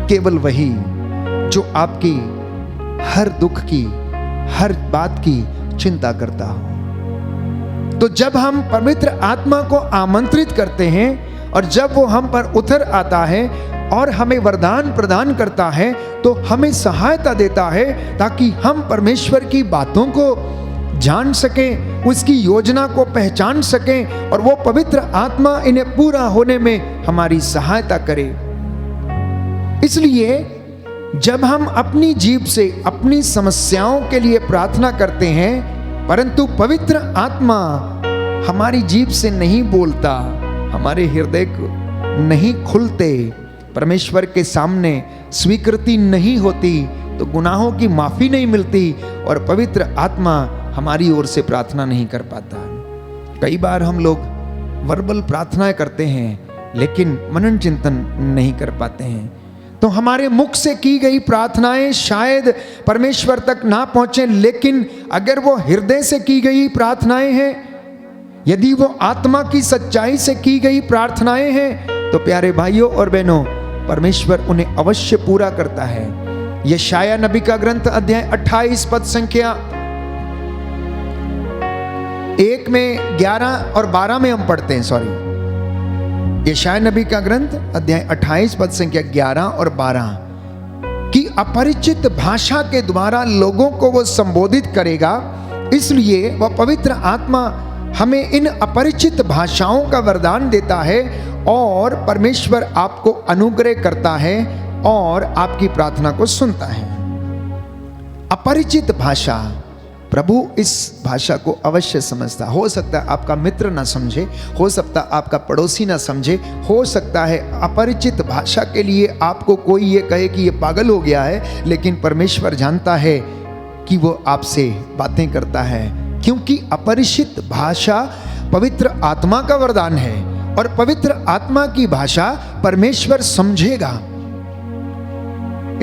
केवल वही जो आपकी हर दुख की, हर बात की चिंता करता हो। तो जब हम पवित्र आत्मा को आमंत्रित करते हैं और जब वो हम पर उतर आता है और हमें वरदान प्रदान करता है तो हमें सहायता देता है ताकि हम परमेश्वर की बातों को जान सकें, उसकी योजना को पहचान सकें और वो पवित्र आत्मा इन्हें पूरा होने में हमारी सहायता करे। इसलिए जब हम अपनी जीभ से अपनी समस्याओं के लिए प्रार्थना करते हैं परंतु पवित्र आत्मा हमारी जीभ से नहीं बोलता, हमारे हृदय को नहीं खुलते, परमेश्वर के सामने स्वीकृति नहीं होती, तो गुनाहों की माफी नहीं मिलती और पवित्र आत्मा हमारी ओर से प्रार्थना नहीं कर पाता। कई बार हम लोग वर्बल प्रार्थनाएं करते हैं लेकिन मनन चिंतन नहीं कर पाते हैं, तो हमारे मुख से की गई प्रार्थनाएं शायद परमेश्वर तक ना पहुंचे, लेकिन अगर वो हृदय से की गई प्रार्थनाएं हैं, यदि वो आत्मा की सच्चाई से की गई प्रार्थनाएं हैं, तो प्यारे भाइयों और बहनों, परमेश्वर उन्हें अवश्य पूरा करता है। यशाया नबी का ग्रंथ अध्याय 28 पद संख्या 1 में 11 और 12 में हम पढ़ते हैं, यशाया नबी का ग्रंथ अध्याय 28 पद संख्या 11 और 12 कि अपरिचित भाषा के द्वारा लोगों को वो संबोधित करेगा, इसलिए वह पवित्र आत्मा हमें इन अपरिचित भाषाओं का वरदान देता है और परमेश्वर आपको अनुग्रह करता है और आपकी प्रार्थना को सुनता है। अपरिचित भाषा, प्रभु इस भाषा को अवश्य समझता। हो सकता है आपका मित्र ना समझे, हो सकता है आपका पड़ोसी ना समझे, हो सकता है अपरिचित भाषा के लिए आपको कोई ये कहे कि ये पागल हो गया है, लेकिन परमेश्वर जानता है कि वो आपसे बातें करता है, क्योंकि अपरिचित भाषा पवित्र आत्मा का वरदान है और पवित्र आत्मा की भाषा परमेश्वर समझेगा।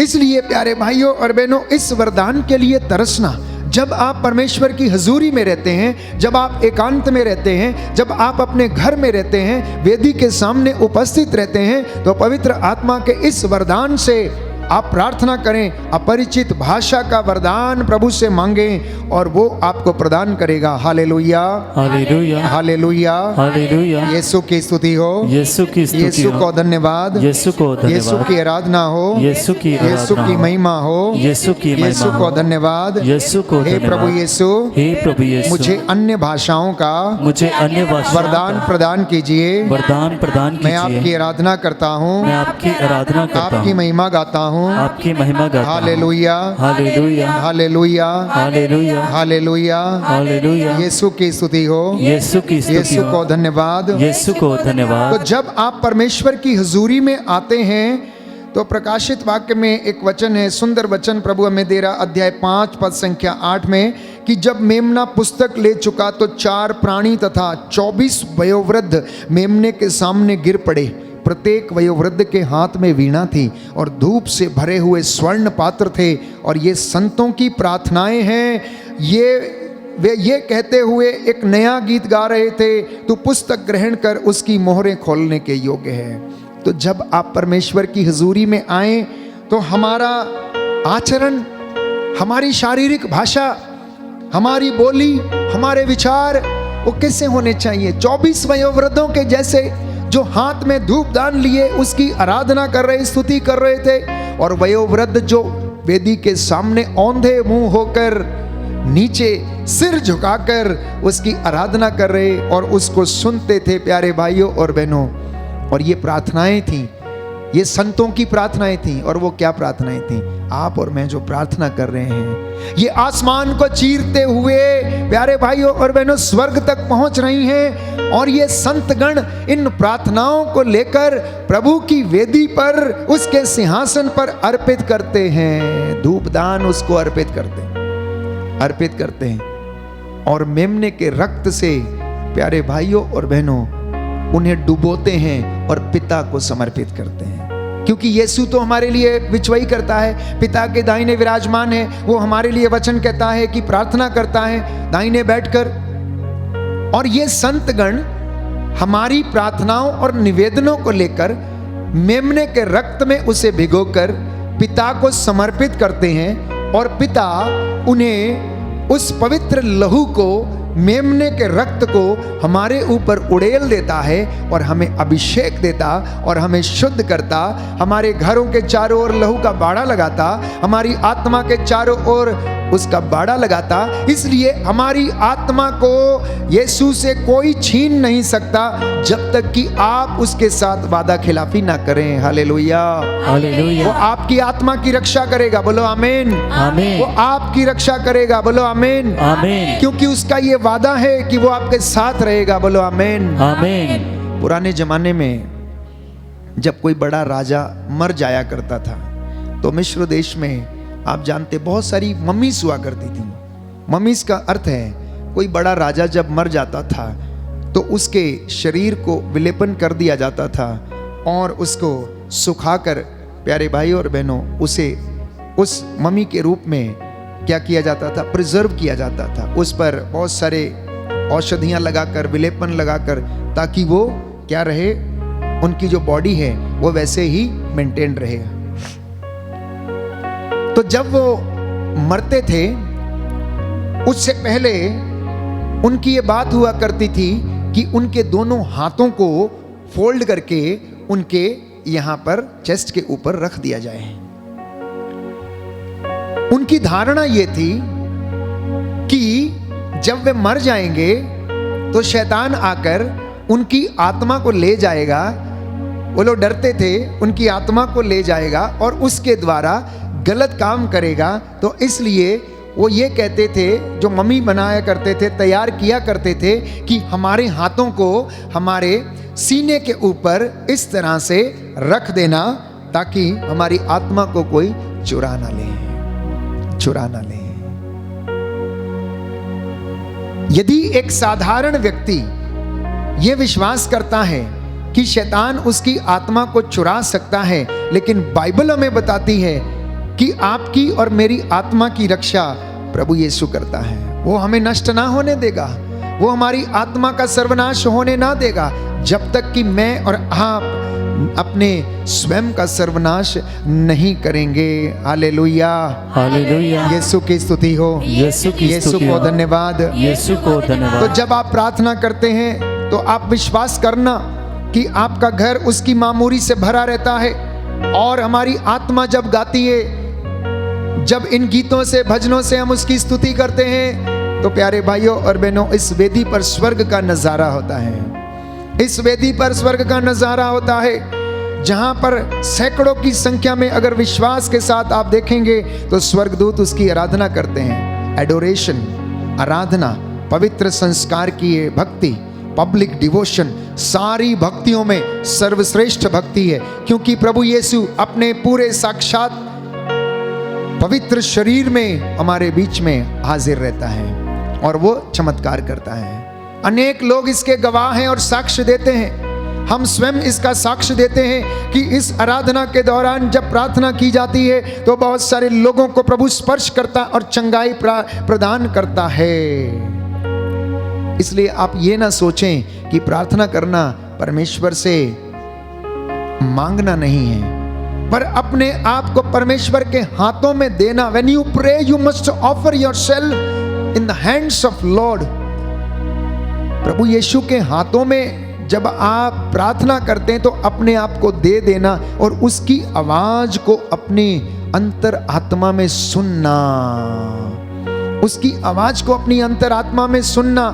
इसलिए प्यारे भाइयों और बहनों, इस वरदान के लिए तरसना। जब आप परमेश्वर की हजूरी में रहते हैं, जब आप एकांत में रहते हैं, जब आप अपने घर में रहते हैं, वेदी के सामने उपस्थित रहते हैं, तो पवित्र आत्मा के इस वरदान से आप प्रार्थना करें, अपरिचित भाषा का वरदान प्रभु से मांगें और वो आपको प्रदान करेगा। हालेलुया, हालेलुया, हालेलुया, हालेलुया। यीशु की स्तुति हो, यीशु की स्तुति यीशु हो, को धन्यवाद, यीशु को यीशु धन्यवाद, की आराधना हो, यीशु की यीशु आराधना की हो, महिमा हो, यीशु की यीशु महिमा को हो, धन्यवाद। यीशु को हे प्रभु धन्यवाद। यीशु, हे प्रभु यीशु, मुझे अन्य भाषाओं का मुझे अन्य भाषा वरदान प्रदान कीजिए। वरदान प्रदान मैं आपकी कीजिए। आराधना करता हूँ, मैं आपकी आराधना करता आपकी हूँ, महिमा गाता हूँ। आपकी महिमा गाता हूँ। हालेलुया, हालेलुया, हालेलुया, हालेलुया, हालेलुया। हालेलुया। यीशु की स्तुति हो, यीशु की स्तुति यीशु को हो, धन्यवाद। यीशु को तो धन्यवाद। जब आप परमेश्वर की हुजूरी में आते हैं तो प्रकाशित वाक्य में एक वचन है, सुंदर वचन प्रभु हमें दे रहा, अध्याय 5 पद संख्या 8 में, कि जब मेमना पुस्तक ले चुका तो 4 प्राणी तथा 24 वयोवृद्ध मेमने के सामने गिर पड़े। प्रत्येक वयोवृद्ध के हाथ में वीणा थी और धूप से भरे हुए स्वर्ण पात्र थे, और ये संतों की प्रार्थनाएं हैं। वे ये कहते हुए एक नया गीत गा रहे थे, तू पुस्तक ग्रहण कर, उसकी मोहरें खोलने के योग्य है। तो जब आप परमेश्वर की हुजूरी में आए तो हमारा आचरण, हमारी शारीरिक भाषा, हमारी बोली, हमारे विचार वो कैसे होने चाहिए? 24 वयोवृद्धों के जैसे, जो हाथ में धूप दान लिए उसकी आराधना कर रहे, स्तुति कर रहे थे, और वयोवृद्ध जो वेदी के सामने औंधे मुंह होकर नीचे सिर झुकाकर उसकी आराधना कर रहे और उसको सुनते थे। प्यारे भाइयों और बहनों, और ये प्रार्थनाएं थी, ये संतों की प्रार्थनाएं थी। और वो क्या प्रार्थनाएं थी? आप और मैं जो प्रार्थना कर रहे हैं, ये आसमान को चीरते हुए प्यारे भाइयों और बहनों स्वर्ग तक पहुंच रही हैं। और ये संतगण इन प्रार्थनाओं को लेकर प्रभु की वेदी पर, उसके सिंहासन पर अर्पित करते हैं। धूपदान उसको अर्पित करते हैं और मेमने के रक्त से प्यारे भाइयों और बहनों उन्हें डुबोते हैं और पिता को समर्पित करते हैं। क्योंकि यीशु तो हमारे लिए बिचवाई करता है, पिता के दाहिने विराजमान है। वो हमारे लिए वचन कहता है कि प्रार्थना करता है दाहिने बैठकर। और ये संतगण हमारी प्रार्थनाओं और निवेदनों को लेकर मेमने के रक्त में उसे भिगोकर पिता को समर्पित करते हैं, और पिता उन्हें उस पवित्र लहू को, मेमने के रक्त को हमारे ऊपर उड़ेल देता है और हमें अभिषेक देता और हमें शुद्ध करता। हमारे घरों के चारों ओर लहू का बाड़ा लगाता, हमारी आत्मा के चारों ओर उसका बाड़ा लगाता। इसलिए हमारी आत्मा को यीशु से कोई छीन नहीं सकता जब तक कि आप उसके साथ वादा खिलाफी ना करें। Hallelujah, hallelujah. वो आपकी आत्मा की रक्षा करेगा, बोलो आमीन। आमीन। वो आपकी रक्षा करेगा, बोलो आमीन। आमीन। क्योंकि उसका ये वादा है कि वो आपके साथ रहेगा, बोलो आमीन। आमीन। पुराने जमाने में जब कोई बड़ा राजा मर जाया करता था तो मिस्र देश में आप जानते बहुत सारी मम्मीज हुआ करती थी। मम्मीज का अर्थ है कोई बड़ा राजा जब मर जाता था तो उसके शरीर को विलेपन कर दिया जाता था और उसको सुखाकर, प्यारे भाई और बहनों, उसे उस मम्मी के रूप में क्या किया जाता था? प्रिजर्व किया जाता था। उस पर बहुत सारे औषधियाँ लगाकर, विलेपन लगाकर, ताकि वो क्या रहे, उनकी जो बॉडी है वो वैसे ही मेंटेन रहे। तो जब वो मरते थे उससे पहले उनकी ये बात हुआ करती थी कि उनके दोनों हाथों को फोल्ड करके उनके यहां पर चेस्ट के ऊपर रख दिया जाए। उनकी धारणा ये थी कि जब वे मर जाएंगे तो शैतान आकर उनकी आत्मा को ले जाएगा। वो लोग डरते थे, उनकी आत्मा को ले जाएगा और उसके द्वारा गलत काम करेगा। तो इसलिए वो ये कहते थे, जो मम्मी बनाया करते थे, तैयार किया करते थे कि हमारे हाथों को हमारे सीने के ऊपर इस तरह से रख देना ताकि हमारी आत्मा को कोई चुरा ना ले। यदि एक साधारण व्यक्ति ये विश्वास करता है कि शैतान उसकी आत्मा को चुरा सकता है, लेकिन बाइबल हमें बताती है कि आपकी और मेरी आत्मा की रक्षा प्रभु यीशु करता है। वो हमें नष्ट ना होने देगा, वो हमारी आत्मा का सर्वनाश होने ना देगा जब तक कि मैं और आप अपने स्वयं का सर्वनाश नहीं करेंगे। हालेलुया, हालेलुया। यीशु की स्तुति हो, यीशु की यीशु स्तुति को हो। धन्यवाद। यीशु को तो धन्यवाद। जब आप प्रार्थना करते हैं तो आप विश्वास करना कि आपका घर उसकी मामूरी से भरा रहता है। और हमारी आत्मा जब गाती है, जब इन गीतों से, भजनों से हम उसकी स्तुति करते हैं, तो प्यारे भाइयों और बहनों, इस वेदी पर स्वर्ग का नजारा होता है। इस वेदी पर स्वर्ग का नजारा होता है, जहां पर सैकड़ों की संख्या में अगर विश्वास के साथ आप देखेंगे तो स्वर्गदूत उसकी आराधना करते हैं। एडोरेशन, आराधना, पवित्र संस्कार की ये भक्ति, पब्लिक डिवोशन, सारी भक्तियों में सर्वश्रेष्ठ भक्ति है, क्योंकि प्रभु यीशु अपने पूरे साक्षात पवित्र शरीर में हमारे बीच में हाजिर रहता है और वो चमत्कार करता है। अनेक लोग इसके गवाह हैं और साक्ष्य देते हैं। हम स्वयं इसका साक्ष्य देते हैं कि इस आराधना के दौरान जब प्रार्थना की जाती है तो बहुत सारे लोगों को प्रभु स्पर्श करता और चंगाई प्रदान करता है। इसलिए आप ये ना सोचें कि प्रार्थना करना परमेश्वर से मांगना नहीं है, पर अपने आप को परमेश्वर के हाथों में देना। When you pray, you must offer yourself in the hands of Lord. प्रभु यीशु के हाथों में जब आप प्रार्थना करते हैं तो अपने आप को दे देना और उसकी आवाज को अपनी अंतर आत्मा में सुनना, उसकी आवाज को अपनी अंतर आत्मा में सुनना,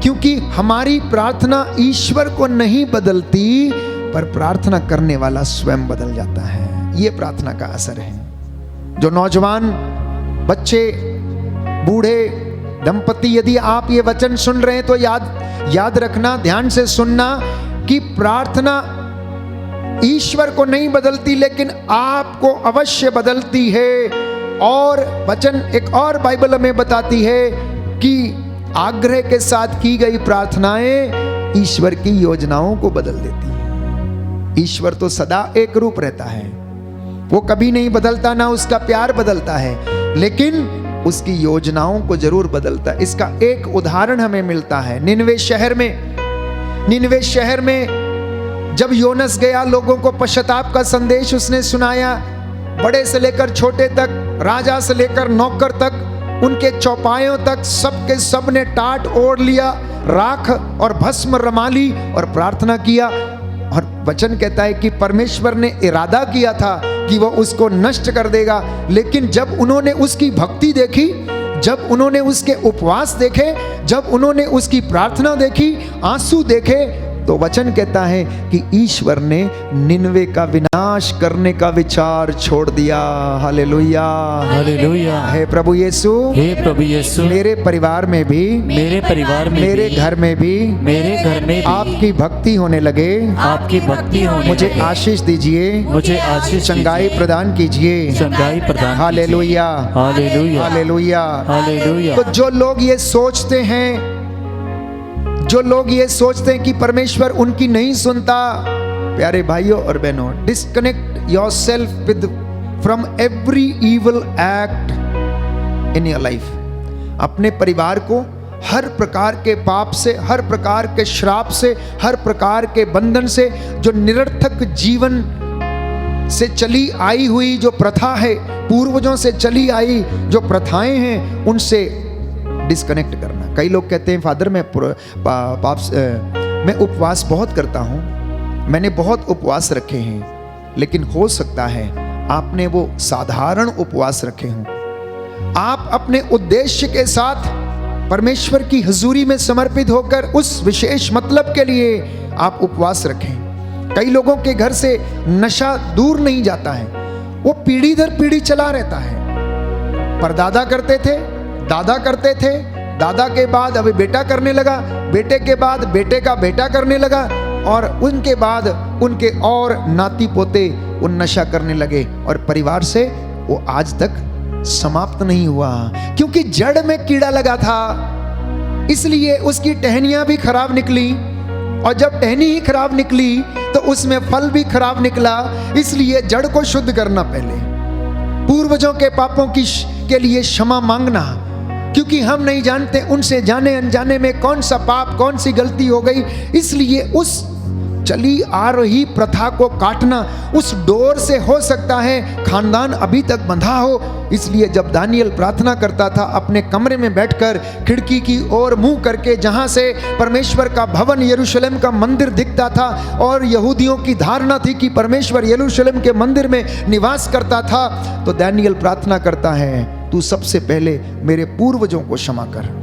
क्योंकि हमारी प्रार्थना ईश्वर को नहीं बदलती, पर प्रार्थना करने वाला स्वयं बदल जाता है। ये प्रार्थना का असर है। जो नौजवान, बच्चे, बूढ़े, दंपति, यदि आप ये वचन सुन रहे हैं तो याद रखना, ध्यान से सुनना कि प्रार्थना ईश्वर को नहीं बदलती, लेकिन आपको अवश्य बदलती है। और वचन एक और बाइबल में बताती है कि आग्रह के साथ की गई प्रार्थनाएं ईश्वर की योजनाओं को बदल देती हैं। ईश्वर तो सदा एक रूप रहता है, वो कभी नहीं बदलता, ना उसका प्यार बदलता है, लेकिन उसकी योजनाओं को जरूर बदलता है। इसका एक उदाहरण हमें मिलता है निनवे शहर में जब योनस गया, लोगों को पश्चाताप का संदेश उसने सुनाया। बड़े से लेकर छोटे तक, राजा से लेकर नौकर तक, उनके चौपायों तक सबके सब ने टाट ओढ़ लिया, राख और भस्म रमा ली और प्रार्थना किया। और वचन कहता है कि परमेश्वर ने इरादा किया था कि वो उसको नष्ट कर देगा, लेकिन जब उन्होंने उसकी भक्ति देखी, जब उन्होंने उसके उपवास देखे, जब उन्होंने उसकी प्रार्थना देखी, आंसू देखे, तो वचन कहता है कि ईश्वर ने निनवे का विनाश करने का विचार छोड़ दिया। हालेलुया, हालेलुया। हे प्रभु यीशु, हे प्रभु यीशु, मेरे परिवार में भी, मेरे परिवार में मेरे भी, घर में भी, मेरे घर में भी आपकी भक्ति होने लगे। आपकी भक्ति होने मुझे लगे। आशीष दीजिए, मुझे आशीष चंगाई प्रदान कीजिए। चंगाई प्रदान हालेलुया, हालेलुया, हालेलुया, हालेलुया। तो जो लोग ये सोचते हैं, जो लोग ये सोचते हैं कि परमेश्वर उनकी नहीं सुनता, प्यारे भाइयों और बहनों, disconnect yourself with from every evil act in your life. अपने परिवार को हर प्रकार के पाप से, हर प्रकार के श्राप से, हर प्रकार के बंधन से, जो निरर्थक जीवन से चली आई हुई जो प्रथा है, पूर्वजों से चली आई जो प्रथाएं हैं, उनसे डिस्कनेक्ट करना। कई लोग कहते हैं फादर मैं मैं उपवास बहुत करता हूँ, मैंने बहुत उपवास रखे हैं, लेकिन हो सकता है आपने वो साधारण उपवास रखे हों। आप अपने उद्देश्य के साथ परमेश्वर की हुजूरी में समर्पित होकर उस विशेष मतलब के लिए आप उपवास रखें। कई लोगों के घर से नशा दूर नहीं जाता है, वो पीढ़ी दर पीढ़ी चला रहता है। परदादा करते थे, दादा करते थे, दादा के बाद अभी बेटा करने लगा, बेटे के बाद बेटे का बेटा करने लगा, और उनके बाद उनके और नाती पोते वो नशा करने लगे, और परिवार से वो आज तक समाप्त नहीं हुआ, क्योंकि जड़ में कीड़ा लगा था, इसलिए उसकी टहनियां भी खराब निकली, और जब टहनी ही खराब निकली तो उसमें फल भी खराब निकला। इसलिए जड़ को शुद्ध करना, पहले पूर्वजों के पापों के लिए क्षमा मांगना, क्योंकि हम नहीं जानते उनसे जाने अनजाने में कौन सा पाप, कौन सी गलती हो गई। इसलिए उस चली आ रही प्रथा को काटना, उस डोर से हो सकता है खानदान अभी तक बंधा हो। इसलिए जब दानियल प्रार्थना करता था अपने कमरे में बैठकर खिड़की की ओर मुंह करके, जहां से परमेश्वर का भवन यरूशलेम का मंदिर दिखता था और यहूदियों की धारणा थी कि परमेश्वर यरूशलेम के मंदिर में निवास करता था, तो दानियल प्रार्थना करता है, तू सबसे पहले मेरे पूर्वजों को क्षमा कर,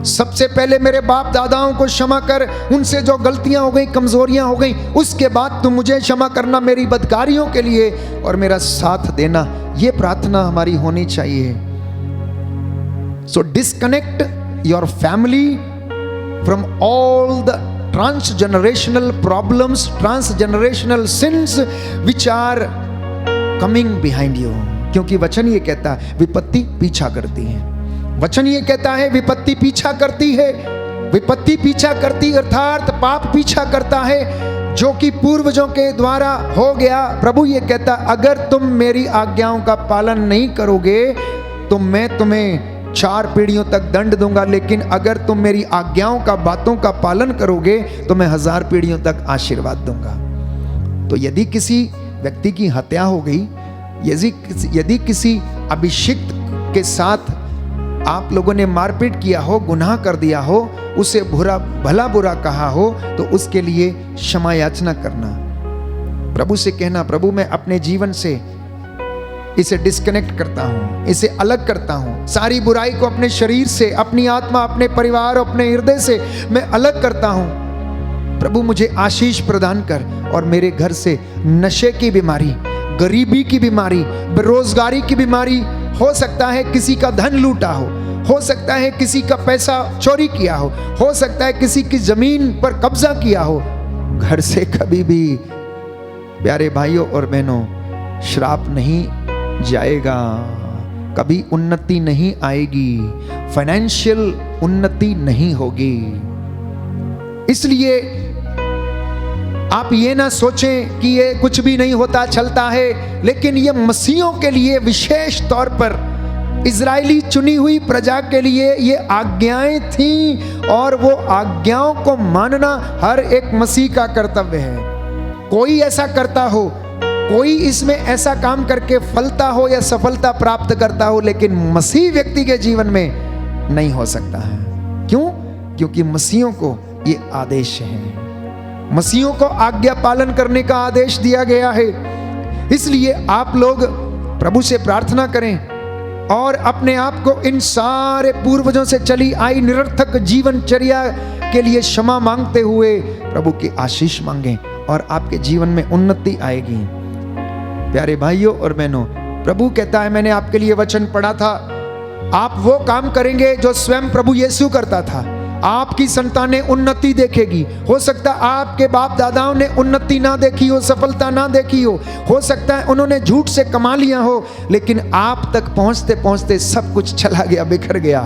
सबसे पहले मेरे बाप दादाओं को क्षमा कर, उनसे जो गलतियां हो गई, कमजोरियां हो गई, उसके बाद तुम मुझे क्षमा करना मेरी बदकारियों के लिए और मेरा साथ देना। ये प्रार्थना हमारी होनी चाहिए। So disconnect your family from all the transgenerational problems, transgenerational sins which are coming behind you. क्योंकि वचन ये कहता है विपत्ति पीछा करती है। वचन ये कहता है विपत्ति पीछा करती है, विपत्ति पीछा करती अर्थात पाप पीछा करता है जो कि पूर्वजों के द्वारा हो गया। प्रभु ये कहता, अगर तुम मेरी आज्ञाओं का पालन नहीं करोगे तो मैं तुम्हें 4 पीढ़ियों तक दंड दूंगा, लेकिन अगर तुम मेरी आज्ञाओं का, बातों का पालन करोगे तो मैं 1000 पीढ़ियों तक आशीर्वाद दूंगा। तो यदि किसी व्यक्ति की हत्या हो गई, यदि किसी अभिषिक्त के साथ आप लोगों ने मारपीट किया हो, गुनाह कर दिया हो, उसे भला बुरा कहा हो, तो उसके लिए क्षमा याचना करना, प्रभु से कहना, प्रभु मैं अपने जीवन से इसे डिस्कनेक्ट करता हूं, इसे अलग करता हूं, सारी बुराई को अपने शरीर से, अपनी आत्मा, अपने परिवार, अपने हृदय से मैं अलग करता हूं। प्रभु मुझे आशीष प्रदान कर और मेरे घर से नशे की बीमारी, गरीबी की बीमारी, बेरोजगारी की बीमारी, हो सकता है किसी का धन लूटा हो सकता है किसी का पैसा चोरी किया हो सकता है किसी की जमीन पर कब्जा किया हो, घर से कभी भी प्यारे भाइयों और बहनों श्राप नहीं जाएगा, कभी उन्नति नहीं आएगी, फाइनेंशियल उन्नति नहीं होगी। इसलिए आप ये ना सोचें कि ये कुछ भी नहीं होता, चलता है, लेकिन ये मसीहों के लिए विशेष तौर पर, इजरायली चुनी हुई प्रजा के लिए ये आज्ञाएं थीं और वो आज्ञाओं को मानना हर एक मसीह का कर्तव्य है। कोई ऐसा करता हो, कोई इसमें ऐसा काम करके फलता हो या सफलता प्राप्त करता हो, लेकिन मसीह व्यक्ति के जीवन में नहीं हो सकता है। क्यों? क्योंकि मसीहों को ये आदेश है, मसीहों को आज्ञा पालन करने का आदेश दिया गया है। इसलिए आप लोग प्रभु से प्रार्थना करें और अपने आप को इन सारे पूर्वजों से चली आई निरर्थक जीवनचर्या के लिए क्षमा मांगते हुए प्रभु की आशीष मांगें और आपके जीवन में उन्नति आएगी। प्यारे भाइयों और बहनों, प्रभु कहता है, मैंने आपके लिए वचन पढ़ा था, आप वो काम करेंगे जो स्वयं प्रभु यीशु करता था। आपकी संतानें उन्नति देखेगी। हो सकता है आपके बाप दादाओं ने उन्नति ना देखी हो, सफलता ना देखी हो सकता है उन्होंने झूठ से कमा लिया हो, लेकिन आप तक पहुंचते पहुंचते सब कुछ चला गया, बिखर गया,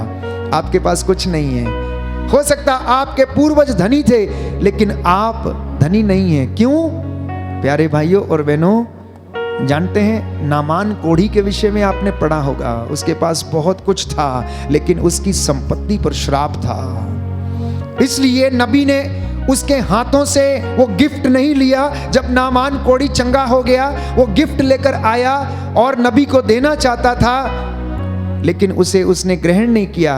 आपके पास कुछ नहीं है। हो सकता है आपके पूर्वज धनी थे, लेकिन आप धनी नहीं हैं। क्यों? प्यारे भाइयों और बहनों, जानते हैं नामान कोढ़ी के विषय में आपने पढ़ा होगा, उसके पास बहुत कुछ था लेकिन उसकी संपत्ति पर श्राप था। इसलिए नबी ने उसके हाथों से वो गिफ्ट नहीं लिया। जब नामान कोढ़ी चंगा हो गया, वो गिफ्ट लेकर आया और नबी को देना चाहता था, लेकिन उसने ग्रहण नहीं किया।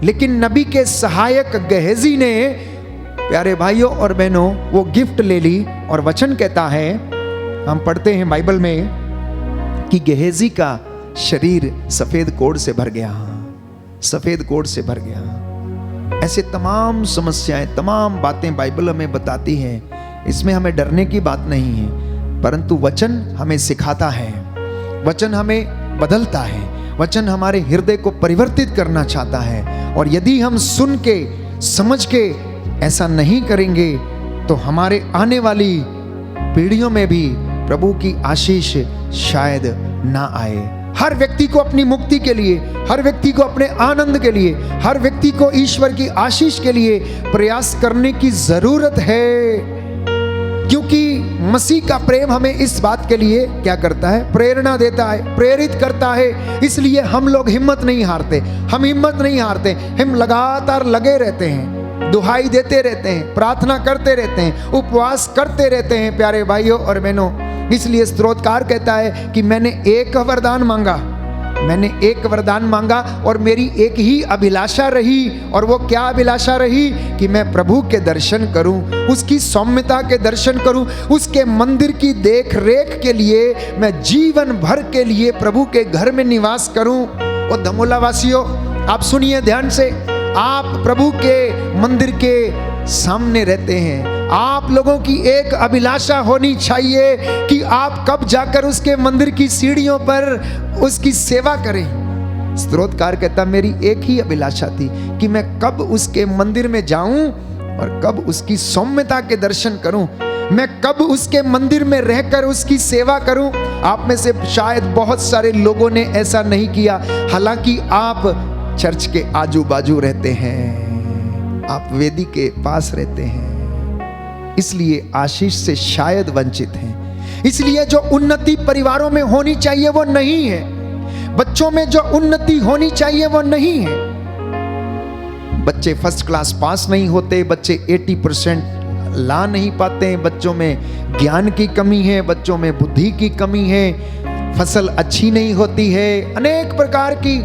लेकिन नबी के सहायक गेहजी ने, प्यारे भाइयों और बहनों, वो गिफ्ट ले ली और वचन कहता है, हम पढ़ते हैं बाइबल में कि गेहजी का शरीर सफेद कोढ़ से भर गया, सफेद कोढ़ से भर गया। ऐसे तमाम समस्याएं, तमाम बातें बाइबल हमें बताती हैं। इसमें हमें डरने की बात नहीं है, परंतु वचन हमें सिखाता है, वचन हमें बदलता है, वचन हमारे हृदय को परिवर्तित करना चाहता है। और यदि हम सुन के समझ के ऐसा नहीं करेंगे तो हमारे आने वाली पीढ़ियों में भी प्रभु की आशीष शायद ना आए। हर व्यक्ति को अपनी मुक्ति के लिए, हर व्यक्ति को अपने आनंद के लिए, हर व्यक्ति को ईश्वर की आशीष के लिए प्रयास करने की जरूरत है, क्योंकि मसीह का प्रेम हमें इस बात के लिए क्या करता है? प्रेरणा देता है, प्रेरित करता है। इसलिए हम लोग हिम्मत नहीं हारते, हम हिम्मत नहीं हारते, हम लगातार लगे रहते हैं। दुहाई देते रहते हैं, प्रार्थना करते रहते हैं, उपवास करते रहते हैं प्यारे भाइयों और बहनों। इसलिए स्तोत्रकार कहता है कि मैंने एक वरदान मांगा, मैंने एक वरदान मांगा और मेरी एक ही अभिलाषा रही। और वो क्या अभिलाषा रही? कि मैं प्रभु के दर्शन करूं, उसकी सौम्यता के दर्शन करूं, उसके मंदिर की देख रेख के लिए मैं जीवन भर के लिए प्रभु के घर में निवास करूं। और धमोला वासियों, आप सुनिए ध्यान से, आप प्रभु के मंदिर के सामने रहते हैं, आप लोगों की एक अभिलाषा होनी चाहिए कि आप कब जाकर उसके मंदिर की सीढ़ियों पर उसकी सेवा करें। स्तोत्रकार कहता मेरी एक ही अभिलाषा थी कि मैं कब उसके मंदिर में जाऊं और कब उसकी सौम्यता के दर्शन करूं, मैं कब उसके मंदिर में रहकर उसकी सेवा करूं। आप में से शायद बहुत सारे लोगों ने ऐसा नहीं किया, हालांकि आप चर्च के आजू बाजू रहते हैं, आप वेदी के पास रहते हैं, इसलिए आशीष से शायद वंचित हैं। इसलिए जो उन्नति परिवारों में होनी चाहिए वो नहीं है, बच्चों में जो उन्नति होनी चाहिए वो नहीं है। बच्चे फर्स्ट क्लास पास नहीं होते, बच्चे 80% ला नहीं पाते हैं, बच्चों में ज्ञान की कमी है, बच्चों में बुद्धि की कमी है, फसल अच्छी नहीं होती है। अनेक प्रकार की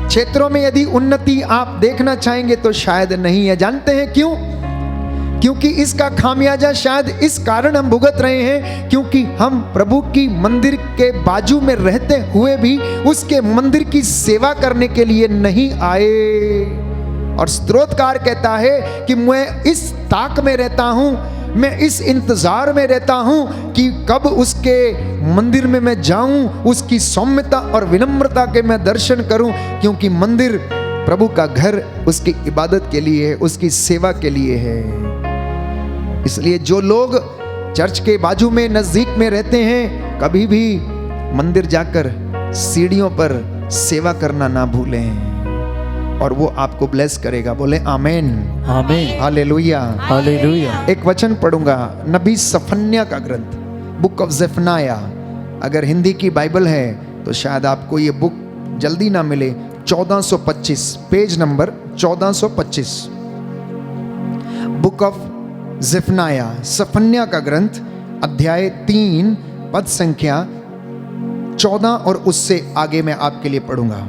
क्षेत्रों में यदि उन्नति आप देखना चाहेंगे तो शायद नहीं है। जानते हैं क्यों? क्योंकि इसका खामियाजा शायद इस कारण हम भुगत रहे हैं क्योंकि हम प्रभु की मंदिर के बाजू में रहते हुए भी उसके मंदिर की सेवा करने के लिए नहीं आए। और स्तोत्रकार कहता है कि मैं इस ताक में रहता हूं, मैं इस इंतजार में रहता हूं कि कब उसके मंदिर में मैं जाऊं, उसकी सौम्यता और विनम्रता के मैं दर्शन करूं, क्योंकि मंदिर प्रभु का घर उसकी इबादत के लिए है, उसकी सेवा के लिए है। इसलिए जो लोग चर्च के बाजू में नजदीक में रहते हैं, कभी भी मंदिर जाकर सीढ़ियों पर सेवा करना ना भूलें और वो आपको ब्लेस करेगा। बोले आमेन, आमीन, हालेलुया, हालेलुया। एक वचन पढ़ूंगा, नबी सफन्या का ग्रंथ, बुक ऑफ ज़ेफनाया। अगर हिंदी की बाइबल है तो शायद आपको ये बुक जल्दी ना मिले। 1425 पेज नंबर 1425, बुक ऑफ ज़ेफनाया, सफन्या का ग्रंथ, अध्याय 3 पद संख्या 14 और उससे आगे मैं आपके लिए पढ़ूंगा।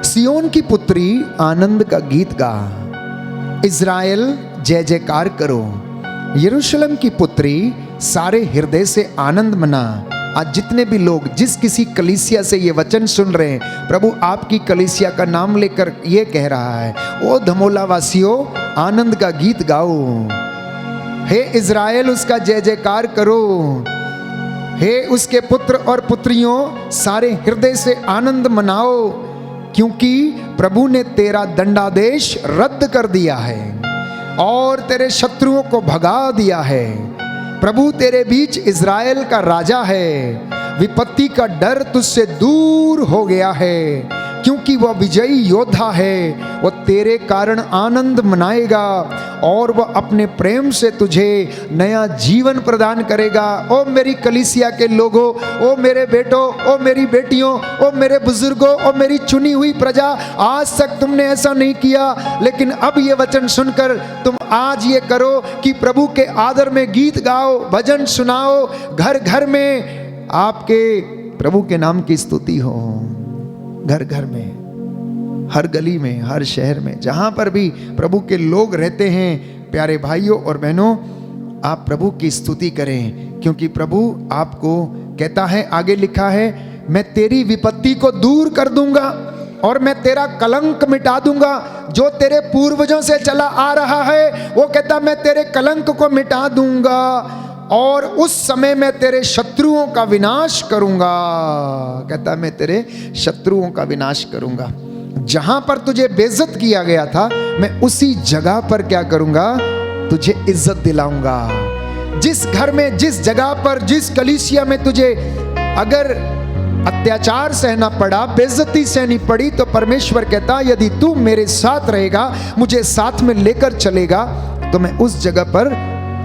सियोन की पुत्री आनंद का गीत गा, इज़राइल जय जयकार करो। यरूशलेम की पुत्री सारे हृदय से आनंद मना। आज जितने भी लोग जिस किसी कलीसिया से ये वचन सुन रहे हैं, प्रभु आपकी कलीसिया का नाम लेकर ये कह रहा है, ओ धमोला वासियों आनंद का गीत गाओ, हे इज़राइल उसका जय जयकार करो, हे उसके पुत्र और पुत्रियों सारे हृदय से आनंद मनाओ, क्योंकि प्रभु ने तेरा दंडादेश रद्द कर दिया है और तेरे शत्रुओं को भगा दिया है। प्रभु तेरे बीच इज़राइल का राजा है, विपत्ति का डर तुझसे दूर हो गया है, क्योंकि वह विजयी योद्धा है। वह तेरे कारण आनंद मनाएगा और वह अपने प्रेम से तुझे नया जीवन प्रदान करेगा। ओ मेरी कलीसिया के लोगों, ओ मेरे बेटों, ओ मेरी बेटियों, ओ मेरे बुजुर्गों, ओ मेरी चुनी हुई प्रजा, आज तक तुमने ऐसा नहीं किया, लेकिन अब ये वचन सुनकर तुम आज ये करो कि प्रभु के आदर में गीत गाओ, भजन सुनाओ, घर घर में आपके प्रभु के नाम की स्तुति हो। घर घर में, हर गली में, हर शहर में, जहां पर भी प्रभु के लोग रहते हैं, प्यारे भाइयों और बहनों, आप प्रभु की स्तुति करें, क्योंकि प्रभु आपको कहता है, आगे लिखा है, मैं तेरी विपत्ति को दूर कर दूंगा और मैं तेरा कलंक मिटा दूंगा। जो तेरे पूर्वजों से चला आ रहा है, वो कहता मैं तेरे कलंक को मिटा दूंगा और उस समय मैं तेरे शत्रुओं का विनाश करूंगा। कहता मैं तेरे शत्रुओं का विनाश करूंगा। जहां पर तुझे बेइज्जत किया गया था, मैं उसी जगह पर क्या करूंगा, तुझे इज्जत दिलाऊंगा। जिस घर में, जिस जगह पर, जिस कलीसिया में तुझे अगर अत्याचार सहना पड़ा, बेइज्जती सहनी पड़ी, तो परमेश्वर कहता यदि तू मेरे साथ रहेगा, मुझे साथ में लेकर चलेगा, तो मैं उस जगह पर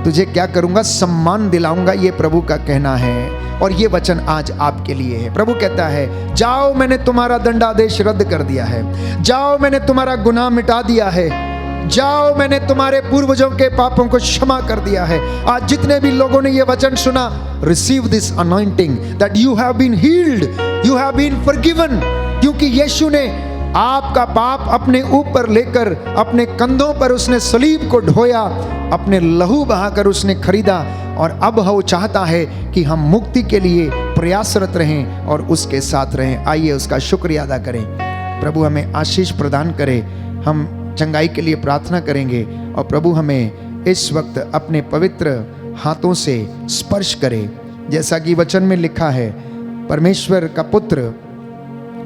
तुझे क्या करूंगा, सम्मान दिलाऊंगा। ये प्रभु का कहना है और ये वचन आज आपके लिए है। प्रभु कहता है, जाओ मैंने तुम्हारा दंडादेश रद्द कर दिया है, जाओ मैंने तुम्हारा गुनाह मिटा दिया है, जाओ मैंने तुम्हारे पूर्वजों के पापों को क्षमा कर दिया है। आज जितने भी लोगों ने ये वचन सुना, receive this anointing that you have been healed, you have been forgiven, क्योंकि यीशु ने आपका पाप अपने ऊपर लेकर अपने कंधों पर उसने सलीब को ढोया, अपने लहू बहाकर उसने खरीदा, और अब वो चाहता है कि हम मुक्ति के लिए प्रयासरत रहें और उसके साथ रहें। आइए उसका शुक्रिया अदा करें। प्रभु हमें आशीष प्रदान करे। हम चंगाई के लिए प्रार्थना करेंगे और प्रभु हमें इस वक्त अपने पवित्र हाथों से स्पर्श करे। जैसा कि वचन में लिखा है, परमेश्वर का पुत्र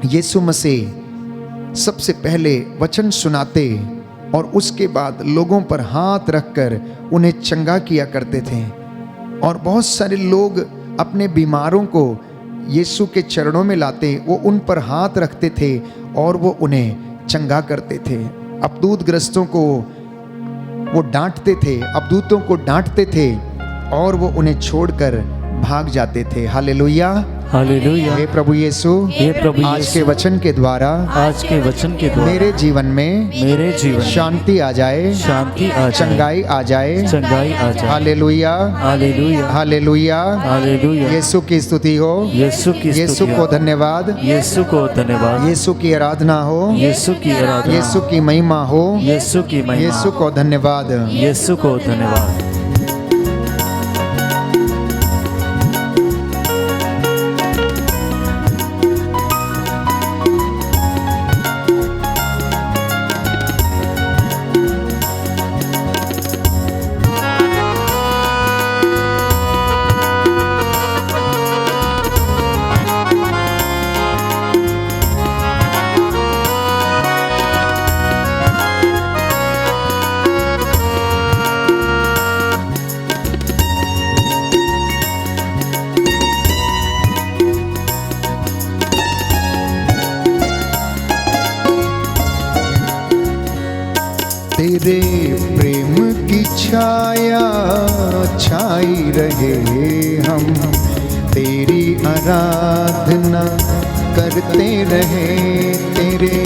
यीशु मसीह सबसे पहले वचन सुनाते और उसके बाद लोगों पर हाथ रखकर उन्हें चंगा किया करते थे। और बहुत सारे लोग अपने बीमारों को यीशु के चरणों में लाते, वो उन पर हाथ रखते थे और वो उन्हें चंगा करते थे। अपदूतग्रस्तों को वो डांटते थे, अपदूतों को डांटते थे और वो उन्हें छोड़कर भाग जाते थे। हालेलुया, हालेलुया। हे प्रभु यीशु, हे प्रभु आज यीशु, के वचन के द्वारा के द्वारा मेरे जीवन में शांति आ जाए, शांति आ जाए, चंगाई आ जाए, चंगाई आ जाए। हालेलुया, हालेलुया, हालेलुया, हालेलुया। यीशु की स्तुति हो, यीशु को धन्यवाद, यीशु को धन्यवाद, यीशु की आराधना हो, यीशु की आराधना, यीशु की महिमा हो, यीशु की महिमा, यीशु को धन्यवाद, यीशु को धन्यवाद। तेरे प्रेम की छाया छाई रहे, हम तेरी आराधना करते रहे। तेरे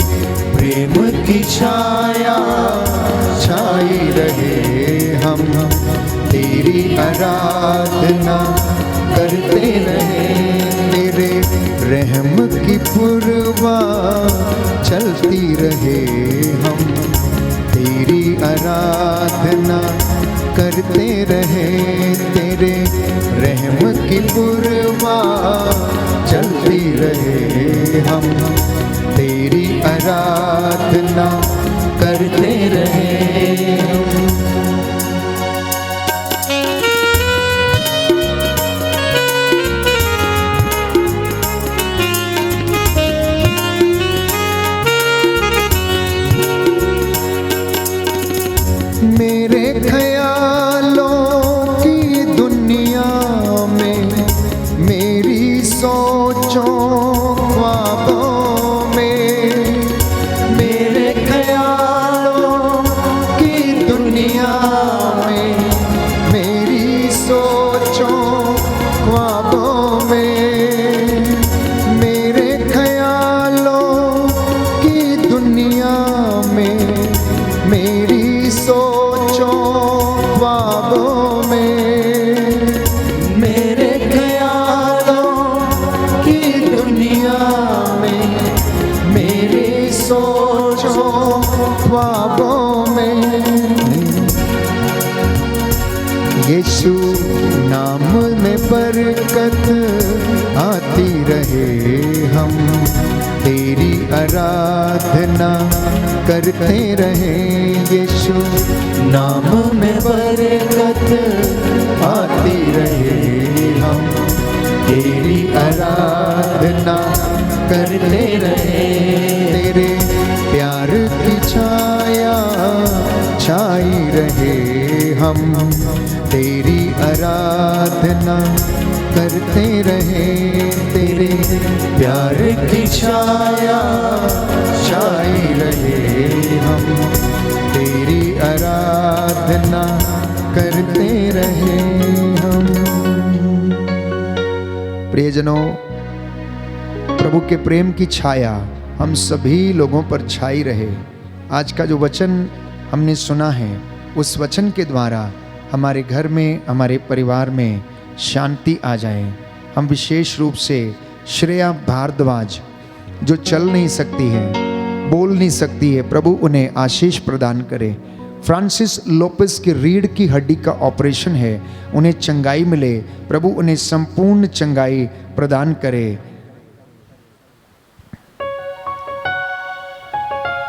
प्रेम की छाया छाई रहे, हम तेरी आराधना करते रहे। तेरे रहम की पुरवा चलती रहे, हम तेरी आराधना करते रहे। तेरे रहम की पुरवा चलती रहे, हम तेरी आराधना करते रहे। मेरे ख्यालों की दुनिया में, मेरी सोचों ख्वाबों में, मेरे ख्यालों की दुनिया में, मेरी सोचों ख्वाबों में, मेरे ख्यालों की दुनिया में, मेरी सोचों ख्वाबों में, मेरे ख्यालों की दुनिया में, मेरी सोचों ख्वाबों में। यीशु नाम में बरकत आती रहे, हम तेरी आराधना करते रहे। यीशु नाम में बरकत आती रहे, हम तेरी आराधना करते रहे। तेरे प्यार की छाया छाई रहे, हम तेरी आराधना करते रहे। तेरे प्यार की छाया छाई रहे, हम तेरी आराधना करते रहे। हम प्रियजनों, प्रभु के प्रेम की छाया हम सभी लोगों पर छाई रहे। आज का जो वचन हमने सुना है, उस वचन के द्वारा हमारे घर में, हमारे परिवार में शांति आ जाए। हम विशेष रूप से श्रेया भारद्वाज जो चल नहीं सकती है, बोल नहीं सकती है, प्रभु उन्हें आशीष प्रदान करे। फ्रांसिस लोपेस की रीढ़ की हड्डी का ऑपरेशन है, उन्हें चंगाई मिले, प्रभु उन्हें संपूर्ण चंगाई प्रदान करे।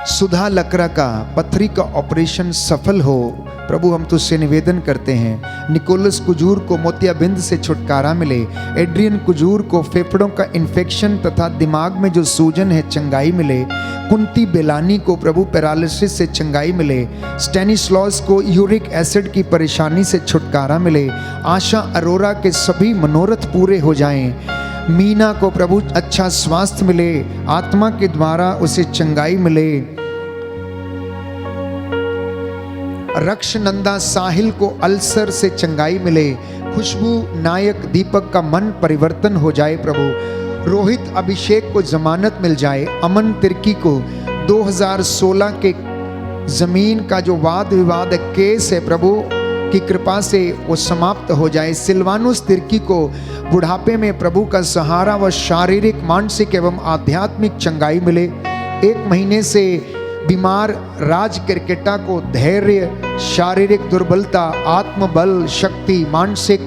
सुधा लकड़ा का पथरी का ऑपरेशन सफल हो, प्रभु हम तुझसे निवेदन करते हैं। निकोलस कुजूर को मोतियाबिंद से छुटकारा मिले। एड्रियन कुजूर को फेफड़ों का इन्फेक्शन तथा दिमाग में जो सूजन है चंगाई मिले। कुंती बेलानी को प्रभु पैरालिसिस से चंगाई मिले। स्टैनिस्लॉस को यूरिक एसिड की परेशानी से छुटकारा मिले। आशा अरोरा के सभी मनोरथ पूरे हो जाएं। मीना को प्रभु अच्छा स्वास्थ्य मिले, आत्मा के द्वारा उसे चंगाई मिले। रक्षनंदा साहिल को अल्सर से चंगाई मिले। खुशबू नायक दीपक का मन परिवर्तन हो जाए प्रभु। रोहित अभिषेक को जमानत मिल जाए। अमन तिर्की को 2016 के जमीन का जो वाद विवाद केस है प्रभु की कृपा से वो समाप्त हो जाए। सिल्वानुस तिर्की को बुढ़ापे में प्रभु का सहारा व शारीरिक, मानसिक एवं आध्यात्मिक चंगाई मिले। 1 महीने से बीमार राज क्रिकेटा को धैर्य, शारीरिक दुर्बलता, आत्मबल, शक्ति, मानसिक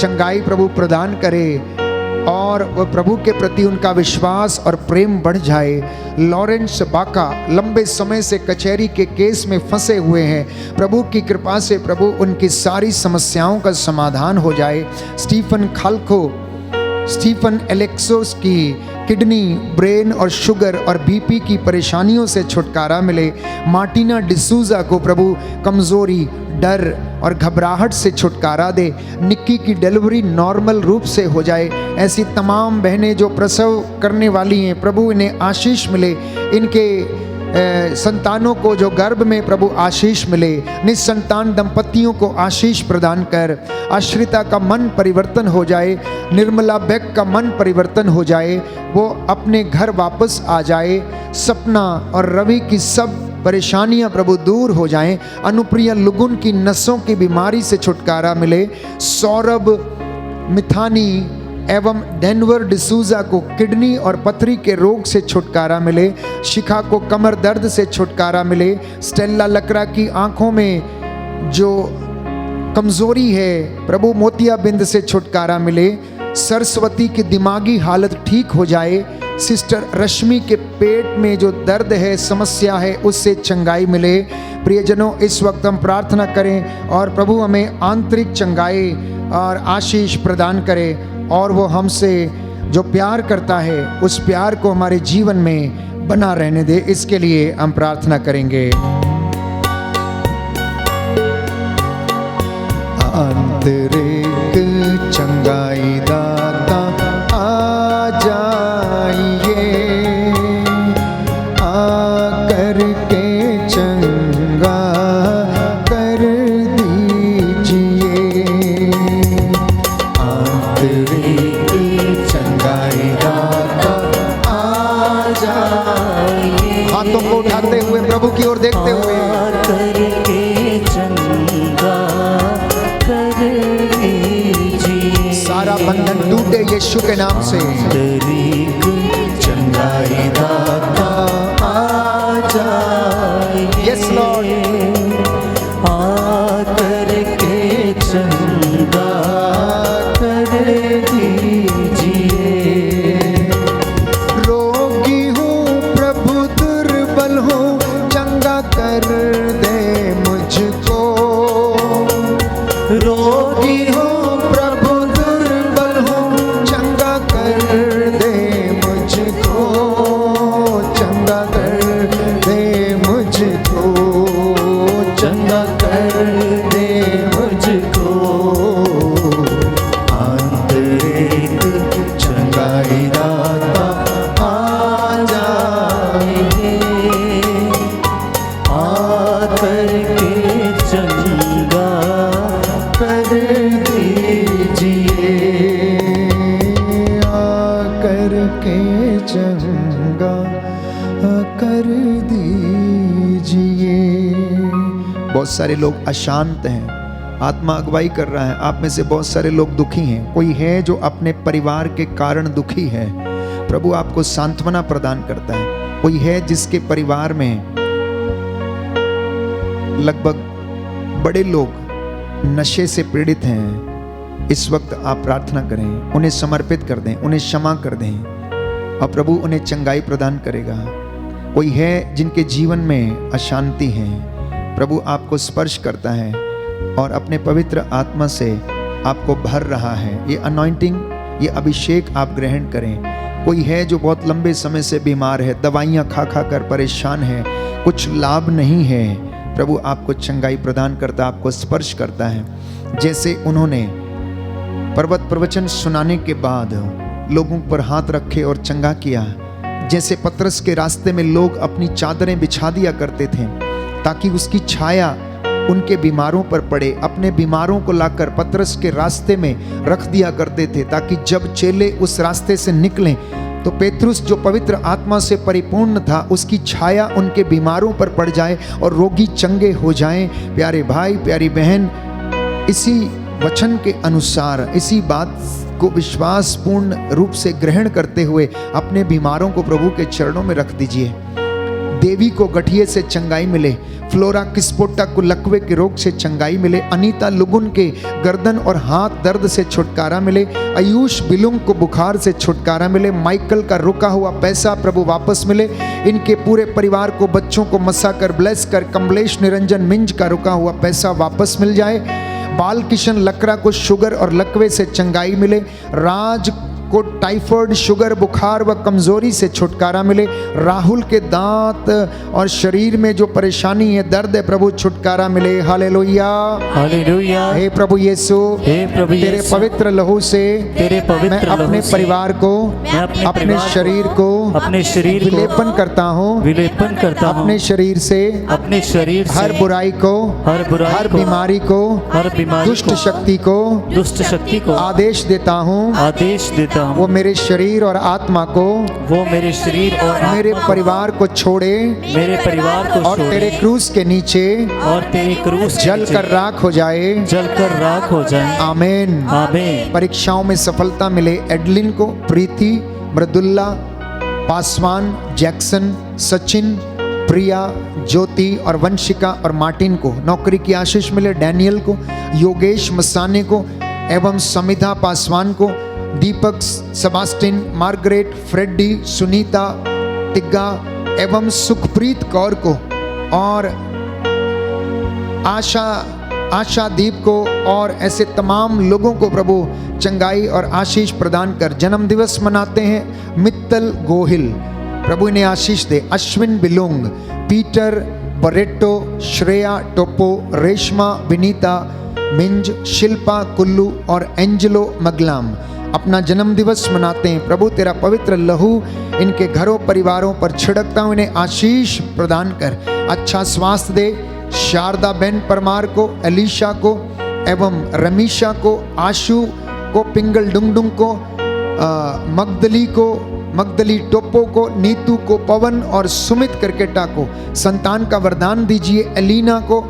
चंगाई प्रभु प्रदान करे और वह प्रभु के प्रति उनका विश्वास और प्रेम बढ़ जाए। लॉरेंस बाका लंबे समय से कचहरी के केस में फंसे हुए हैं, प्रभु की कृपा से प्रभु उनकी सारी समस्याओं का समाधान हो जाए। स्टीफन खाल्को, स्टीफन एलेक्सोस की किडनी, ब्रेन और शुगर और बीपी की परेशानियों से छुटकारा मिले। मार्टिना डिसूजा को प्रभु कमजोरी, डर और घबराहट से छुटकारा दे। निक्की की डिलीवरी नॉर्मल रूप से हो जाए। ऐसी तमाम बहनें जो प्रसव करने वाली हैं, प्रभु इन्हें आशीष मिले। इनके संतानों को जो गर्भ में प्रभु आशीष मिले। निसंतान दंपतियों को आशीष प्रदान कर। आश्रिता का मन परिवर्तन हो जाए। निर्मला बेग का मन परिवर्तन हो जाए, वो अपने घर वापस आ जाए। सपना और रवि की सब परेशानियां प्रभु दूर हो जाएं। अनुप्रिया लुगुन की नसों की बीमारी से छुटकारा मिले। सौरभ मिथानी एवं डेनवर डिसूजा को किडनी और पथरी के रोग से छुटकारा मिले। शिखा को कमर दर्द से छुटकारा मिले। स्टेला लकड़ा की आंखों में जो कमजोरी है प्रभु मोतियाबिंद से छुटकारा मिले। सरस्वती की दिमागी हालत ठीक हो जाए। सिस्टर रश्मि के पेट में जो दर्द है, समस्या है, उससे चंगाई मिले। प्रियजनों, इस वक्त हम प्रार्थना करें और प्रभु हमें आंतरिक चंगाई और आशीष प्रदान करे और वो हमसे जो प्यार करता है उस प्यार को हमारे जीवन में बना रहने दे। इसके लिए हम प्रार्थना करेंगे। आंतरिक चंगाई दाता आ जाइए, आकर के चंगा कर दीजिए। आंतरिक चंगाई दाता आ जाइए। हाथों को उठाते हुए प्रभु की ओर देखते हुए, सारा बंधन टूटे यीशु के नाम से। चंगाई दाता आ जाए। यस लॉर्ड, आकर के चंगा कर दीजिए। रोगी हूँ प्रभु, दुर्बल हूँ, चंगा कर दे मुझको। रोगी हूँ प्रभु, दुर्बल हूँ, चंगा कर दे मुझको। चंगा कर दे मुझको। चंगा कर दे मुझको। आंतरिक चंगाई दाता आ जाए, आकर के चंगा कर दीजिए। आकर के चंगा कर दीजिए। बहुत सारे लोग अशांत हैं, आत्मा अगुवाई कर रहा है। आप में से बहुत सारे लोग दुखी हैं। कोई है जो अपने परिवार के कारण दुखी है, प्रभु आपको सांत्वना प्रदान करता है। कोई है जिसके परिवार में लगभग बड़े लोग नशे से पीड़ित हैं। इस वक्त आप प्रार्थना करें, उन्हें समर्पित कर दें, उन्हें क्षमा कर दें और प्रभु उन्हें चंगाई प्रदान करेगा। कोई है जिनके जीवन में अशांति है, प्रभु आपको स्पर्श करता है और अपने पवित्र आत्मा से आपको भर रहा है। ये अनॉइंटिंग, ये अभिषेक आप ग्रहण करें। कोई है जो बहुत लंबे समय से बीमार है, दवाइयाँ खा खा कर परेशान है, कुछ लाभ नहीं है, प्रभु आपको चंगाई प्रदान करता, आपको स्पर्श करता है। जैसे उन्होंने पर्वत प्रवचन सुनाने के बाद लोगों पर हाथ रखे और चंगा किया, जैसे पतरस के रास्ते में लोग अपनी चादरें बिछा दिया करते थे ताकि उसकी छाया उनके बीमारों पर पड़े, अपने बीमारों को लाकर पतरस के रास्ते में रख दिया करते थे ताकि जब चेले उस रास्ते से निकलें तो पेतरुस जो पवित्र आत्मा से परिपूर्ण था, उसकी छाया उनके बीमारों पर पड़ जाए और रोगी चंगे हो जाएं। प्यारे भाई, प्यारी बहन, इसी वचन के अनुसार, इसी बात को विश्वासपूर्ण रूप से ग्रहण करते हुए अपने बीमारों को प्रभु के चरणों में रख दीजिए। देवी को गठिए से चंगाई मिले, फ्लोरा किस्पोटा को लकवे के रोग से चंगाई मिले, अनीता लुगुन के गर्दन और हाथ दर्द से छुटकारा मिले, आयुष बिलुंग को बुखार से छुटकारा मिले, माइकल का रुका हुआ पैसा प्रभु वापस मिले, इनके पूरे परिवार को, बच्चों को मसा कर ब्लेस कर, कमलेश निरंजन मिंज का रुका हुआ पैसा वापस मिल जाए, बाल किशन लकड़ा को शुगर और लकवे से चंगाई मिले, राज को टाइफाइड, शुगर, बुखार व कमजोरी से छुटकारा मिले, राहुल के दांत और शरीर में जो परेशानी है, दर्द है, प्रभु छुटकारा मिले। हालेलुया, हालेलुया। हे प्रभु यीशु, हे प्रभु तेरे यीशु, पवित्र लहू से तेरे पवित्र मैं अपने लहू से परिवार को, मैं अपने अपने परिवार को, शरीर को अपने शरीर को विलेपन करता हूँ, विलेपन करता हूँ, अपने शरीर से अपने शरीर से हर बुराई को, हर बुराई हर को, बीमारी को, हर बीमारी दुष्ट को, शक्ति को, दुष्ट शक्ति को आदेश देता हूँ, आदेश देता हूँ। वो मेरे शरीर और आत्मा को, वो मेरे शरीर और मेरे आत्मा को, परिवार को छोड़े मेरे परिवार को और छोड़े तेरे क्रूस के नीचे और तेरे क्रूस के जल नीचे कर राख हो जाए। जलकर राख हो जाए। आमीन। आमीन। परीक्षाओं में सफलता मिले एडलिन को, प्रीति, मृदुल्ला, पासवान, जैक्सन, सचिन, प्रिया, ज्योति और वंशिका और मार्टिन को नौकरी की आशीष मिले, डैनियल को, योगेश मसाने को एवं समिधा पासवान को, दीपक, सेबास्टिन, मार्गरेट, फ्रेडी, सुनीता, तिग्गा एवं सुखप्रीत कौर को और आशादीप को और ऐसे तमाम लोगों को प्रभु चंगाई और आशीष प्रदान कर। जन्म दिवस मनाते हैं मित्तल गोहिल, प्रभु इन्हें आशीष दे। अश्विन बिलोंग, पीटर बरेटो, श्रेया टोपो, रेशमा, विनीता मिंज, शिल्पा कुल्लू और एंजलो मगलाम अपना जन्म दिवस मनाते हैं। प्रभु तेरा पवित्र लहू इनके घरों परिवारों पर छिड़कता हूँ, इन्हें आशीष प्रदान कर, अच्छा स्वास्थ्य दे। शारदा बेन परमार को, एलिशा को एवं रमीशा को, आशु को, पिंगल डुंगडुंग को, मगदली टोपो को, नीतू को, पवन और सुमित करकेटा को संतान का वरदान दीजिए। एलिना को,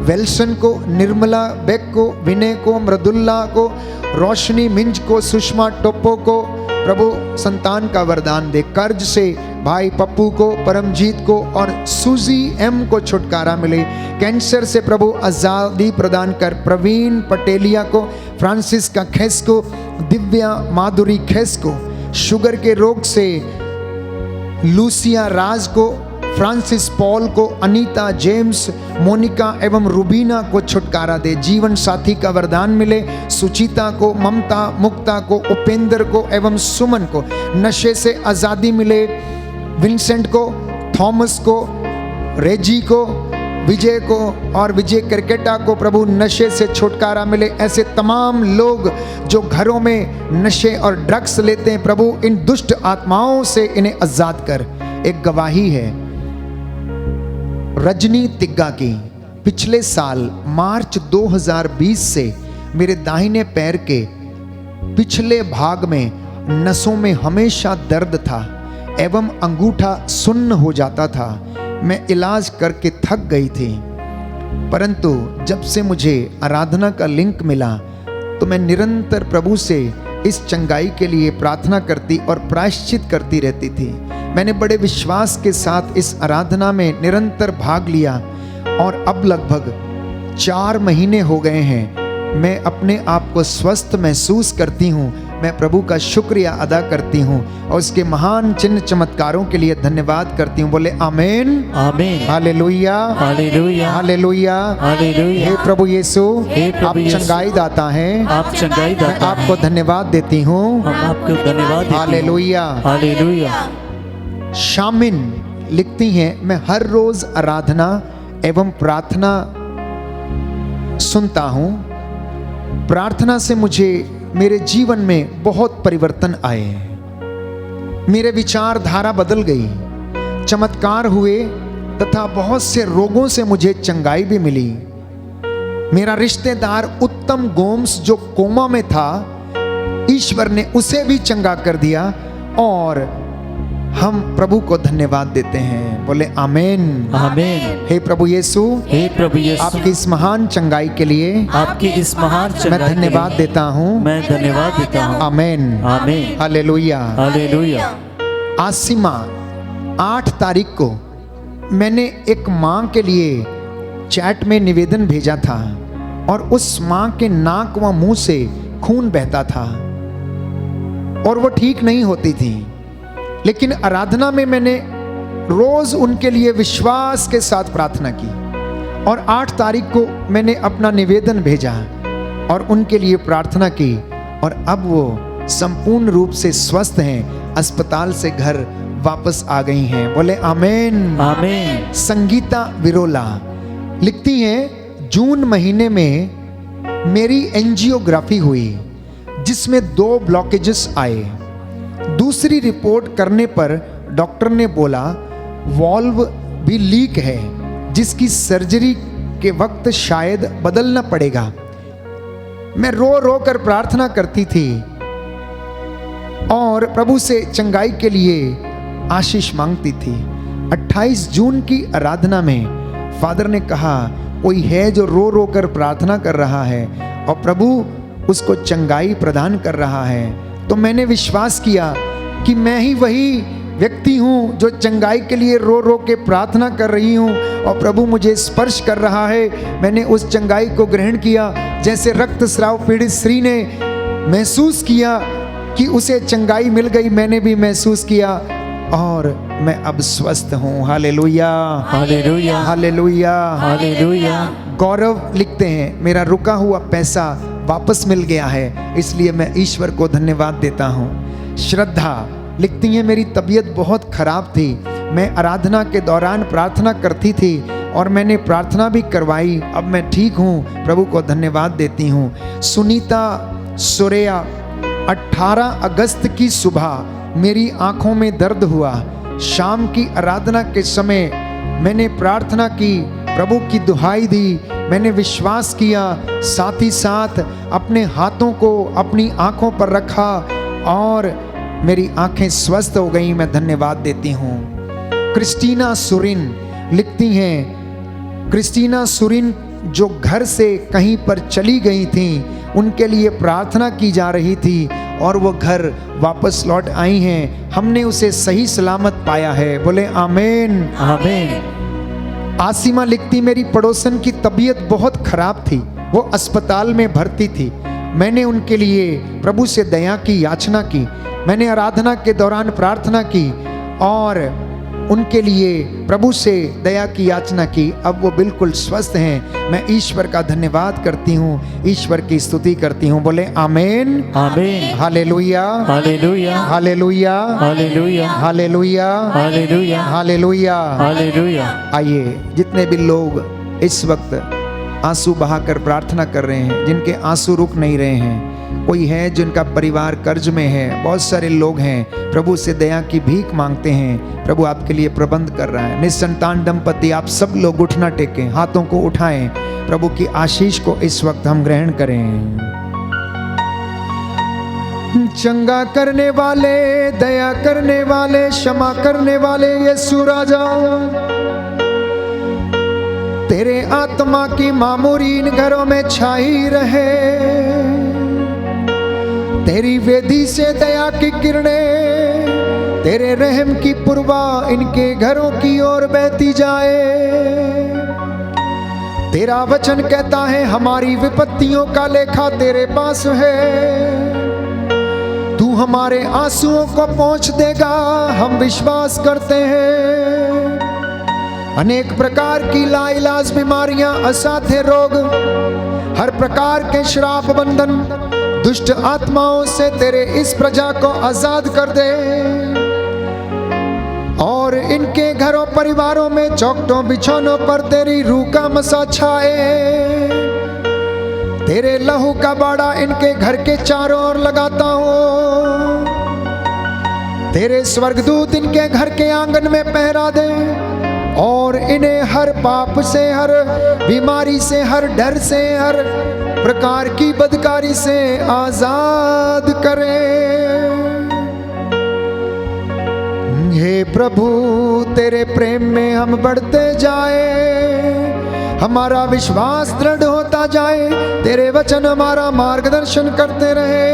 वेल्सन को, निर्मला बेक को, विनय को, मृदुल्ला को, रोशनी मिंज को, सुषमा टोपो को प्रभु संतान का वरदान दे। कर्ज से भाई पप्पू को, परमजीत को और सूजी एम को छुटकारा मिले। कैंसर से प्रभु आजादी प्रदान कर। प्रवीण पटेलिया को, फ्रांसिस का खेस को, दिव्या माधुरी खेस को, शुगर के रोग से लूसिया राज को, फ्रांसिस पॉल को, अनीता, जेम्स, मोनिका एवं रुबीना को छुटकारा दे। जीवन साथी का वरदान मिले। सुचिता को, ममता, मुक्ता को, उपेंद्र को एवं सुमन को नशे से आज़ादी मिले। विंसेंट को, थॉमस को, रेजी को, विजय को और विजय क्रिकेटा को प्रभु नशे से छुटकारा मिले। ऐसे तमाम लोग जो घरों में नशे और ड्रग्स लेते हैं, प्रभु इन दुष्ट आत्माओं से इन्हें आजाद कर। एक गवाही है रजनी तिग्गा की। पिछले साल मार्च 2020 से मेरे दाहिने पैर के पिछले भाग में नसों में हमेशा दर्द था एवं अंगूठा सुन्न हो जाता था। मैं इलाज करके थक गई थी। परंतु जब से मुझे आराधना का लिंक मिला तो मैं निरंतर प्रभु से इस चंगाई के लिए प्रार्थना करती और प्रायश्चित करती रहती थी। मैंने बड़े विश्वास के साथ इस आराधना में निरंतर भाग लिया और अब लगभग 4 महीने हो गए हैं। मैं अपने आप को स्वस्थ महसूस करती हूँ। मैं प्रभु का शुक्रिया अदा करती हूँ और उसके महान चिन्ह चमत्कारों के लिए धन्यवाद करती हूँ। बोले आमीन, आमीन, हालेलुया, हालेलुया, हालेलुया, हालेलुया। हे प्रभु यीशु, हे प्रभु आप यीशु, चंगाई दाता हैं। आप चंगाई मैं दाता हैं। आपको धन्यवाद देती हूँ। हम आपको धन्यवाद देते हैं। Hallelujah, hallelujah. शामिन लिखती हैं, मैं हर रोज आराधना एवं प्रार्थना सुनता हूँ। प्रार्थना से मुझे मेरे जीवन में बहुत परिवर्तन आए। मेरे विचारधारा बदल गई, चमत्कार हुए तथा बहुत से रोगों से मुझे चंगाई भी मिली। मेरा रिश्तेदार उत्तम गोम्स जो कोमा में था, ईश्वर ने उसे भी चंगा कर दिया और हम प्रभु को धन्यवाद देते हैं। बोले आमीन, आमीन। हे प्रभु यीशु, हे प्रभु यीशु, आपकी इस महान चंगाई के लिए आपकी इस महान मैं चंगाई के लिए धन्यवाद देता हूँ। मैं धन्यवाद देता हूँ। आमीन, आमीन, हालेलुया। हालेलुया। आसिमा 8 तारीख को मैंने एक माँ के लिए चैट में निवेदन भेजा था और उस माँ के नाक व मुंह से खून बहता था और वो ठीक नहीं होती थी। लेकिन आराधना में मैंने रोज उनके लिए विश्वास के साथ प्रार्थना की और 8 तारीख को मैंने अपना निवेदन भेजा और उनके लिए प्रार्थना की और अब वो संपूर्ण रूप से स्वस्थ हैं, अस्पताल से घर वापस आ गई हैं। बोले आमीन, आमीन। संगीता विरोला लिखती हैं, जून महीने में मेरी एंजियोग्राफी हुई जिसमें 2 ब्लॉकेजेस आए। दूसरी रिपोर्ट करने पर डॉक्टर ने बोला वॉल्व भी लीक है जिसकी सर्जरी के वक्त शायद बदलना पड़ेगा। मैं रो रो कर प्रार्थना करती थी और प्रभु से चंगाई के लिए आशीष मांगती थी। 28 जून की आराधना में फादर ने कहा कोई है जो रो रो कर प्रार्थना कर रहा है और प्रभु उसको चंगाई प्रदान कर रहा है। तो मैंने विश्वास किया कि मैं ही वही व्यक्ति हूँ जो चंगाई के लिए रो रो के प्रार्थना कर रही हूँ और प्रभु मुझे स्पर्श कर रहा है। मैंने उस चंगाई को ग्रहण किया जैसे रक्तस्राव पीड़ित स्त्री ने महसूस किया कि उसे चंगाई मिल गई, मैंने भी महसूस किया और मैं अब स्वस्थ हूँ। हालेलुया, हालेलुया, हालेलुया, हालेलुया। गौरव लिखते हैं, मेरा रुका हुआ पैसा वापस मिल गया है, इसलिए मैं ईश्वर को धन्यवाद देता हूँ। श्रद्धा लिखती हैं, मेरी तबीयत बहुत खराब थी, मैं आराधना के दौरान प्रार्थना करती थी और मैंने प्रार्थना भी करवाई, अब मैं ठीक हूँ, प्रभु को धन्यवाद देती हूँ। सुनीता सुरेया 18 अगस्त की सुबह मेरी आंखों में दर्द हुआ। शाम की आराधना के समय मैंने प्रार्थना की, प्रभु की दुहाई दी, मैंने विश्वास किया, साथ ही साथ अपने हाथों को अपनी आंखों पर रखा और मेरी आंखें स्वस्थ हो गई। मैं धन्यवाद देती हूँ। क्रिस्टीना सुरिन लिखती हैं, क्रिस्टीना सुरिन जो घर से कहीं पर चली गई थी, उनके लिए प्रार्थना की जा रही थी और वो घर वापस लौट आई हैं। हमने उसे सही सलामत पाया है। बोले आमीन, आमीन। आसिमा लिखती, मेरी पड़ोसन की तबीयत बहुत खराब थी, वो अस्पताल में भर्ती थी। मैंने उनके लिए प्रभु से दया की याचना की, मैंने आराधना के दौरान प्रार्थना की और उनके लिए प्रभु से दया की याचना की। अब वो बिल्कुल स्वस्थ हैं। मैं ईश्वर का धन्यवाद करती हूँ, ईश्वर की स्तुति करती हूँ। बोले आमीन, आमीन। हालेलुया, हालेलुया, हालेलुया, हालेलुया, हालेलुया, हालेलुया, हालेलुया। हालेलुया। आइए, जितने भी लोग इस वक्त आंसू बहाकर प्रार्थना कर रहे हैं, जिनके आंसू रुक नहीं रहे हैं, कोई है जिनका परिवार कर्ज में है, बहुत सारे लोग हैं प्रभु से दया की भीख मांगते हैं, प्रभु आपके लिए प्रबंध कर रहा है। निसंतान दंपति, आप सब लोग उठना टेकें, हाथों को उठाएं, प्रभु की आशीष को इस वक्त हम ग्रहण करें। चंगा करने वाले, दया करने वाले, क्षमा करने वाले यीशु राजा, तेरे आत्मा की मामूरी इन घरों में छाई रहे। तेरी वेदी से दया की किरणें, तेरे रहम की पुरवा इनके घरों की ओर बहती जाए। तेरा वचन कहता है हमारी विपत्तियों का लेखा तेरे पास है। तू हमारे आंसुओं को पोंछ देगा, हम विश्वास करते हैं। अनेक प्रकार की लाइलाज बीमारियां, असाध्य रोग, हर प्रकार के श्राप बंधन, दुष्ट आत्माओं से तेरे इस प्रजा को आजाद कर दे और इनके घरों परिवारों में चौखटों बिछौनों पर तेरी रूह का मसा छाए। तेरे लहू का बाड़ा इनके घर के चारों ओर लगाता हो। तेरे स्वर्गदूत इनके घर के आंगन में पहरा दे और इन्हें हर पाप से, हर बीमारी से, हर डर से, हर प्रकार की बदकारी से आजाद करे। हे प्रभु, तेरे प्रेम में हम बढ़ते जाए, हमारा विश्वास दृढ़ होता जाए, तेरे वचन हमारा मार्गदर्शन करते रहे।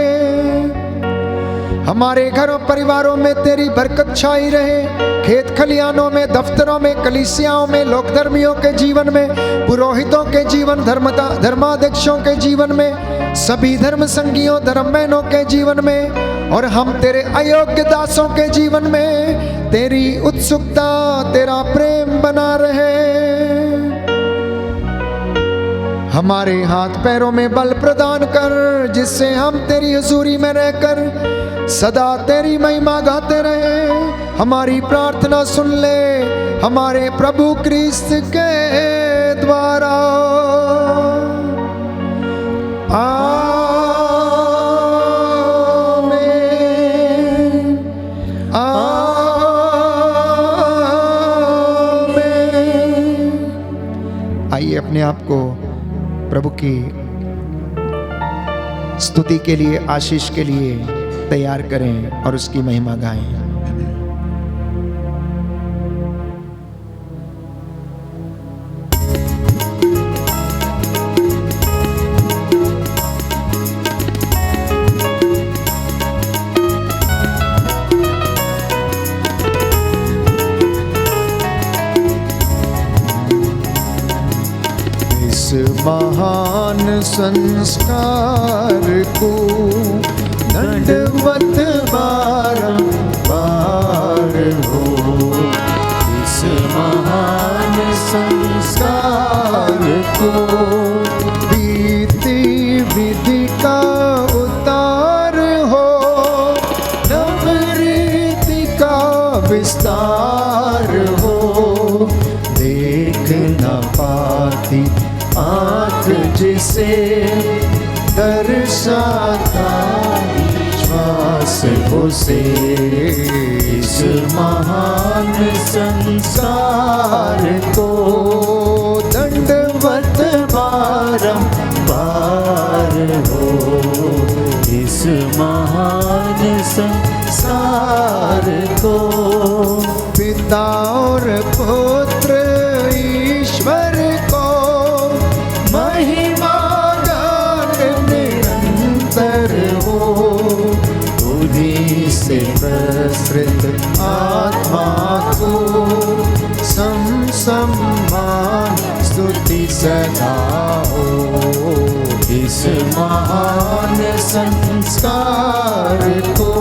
हमारे घरों परिवारों में तेरी बरकत छाई रहे। खेत खलियानों में, दफ्तरों में, कलीसियाओं में, लोकधर्मियों के जीवन में, पुरोहितों के जीवन, धर्माध्यक्षों के जीवन में, सभी धर्म संगियों, धर्म बहनों के जीवन में और हम तेरे अयोग्य दासों के जीवन में तेरी उत्सुकता, तेरा प्रेम बना रहे। हमारे हाथ पैरों में बल प्रदान कर, जिससे हम तेरी हुजूरी में रहकर सदा तेरी महिमा गाते रहे। हमारी प्रार्थना सुन ले हमारे प्रभु क्रिस्त के द्वारा। आमीन, आमीन। आइए अपने आप को प्रभु की स्तुति के लिए, आशीष के लिए तैयार करें और उसकी महिमा गाएं। महान संस्कार को दंडवत बारंबार हो। इस महान संस्कार को बीती विधि का उतार हो, नवरीति का विस्तार हो। देख न पाती आँख जिसे दर्शाता विश्वास उसे, इस महान संसार को दंडवत बारंबार हो। इस महान संसार को पिता और पुत्र ईश्वर को महिमा गान निरंतर हो। उन्हीं से प्रसृत आत्मा को सम्मान स्तुति सदा हो। इस महान संस्कार को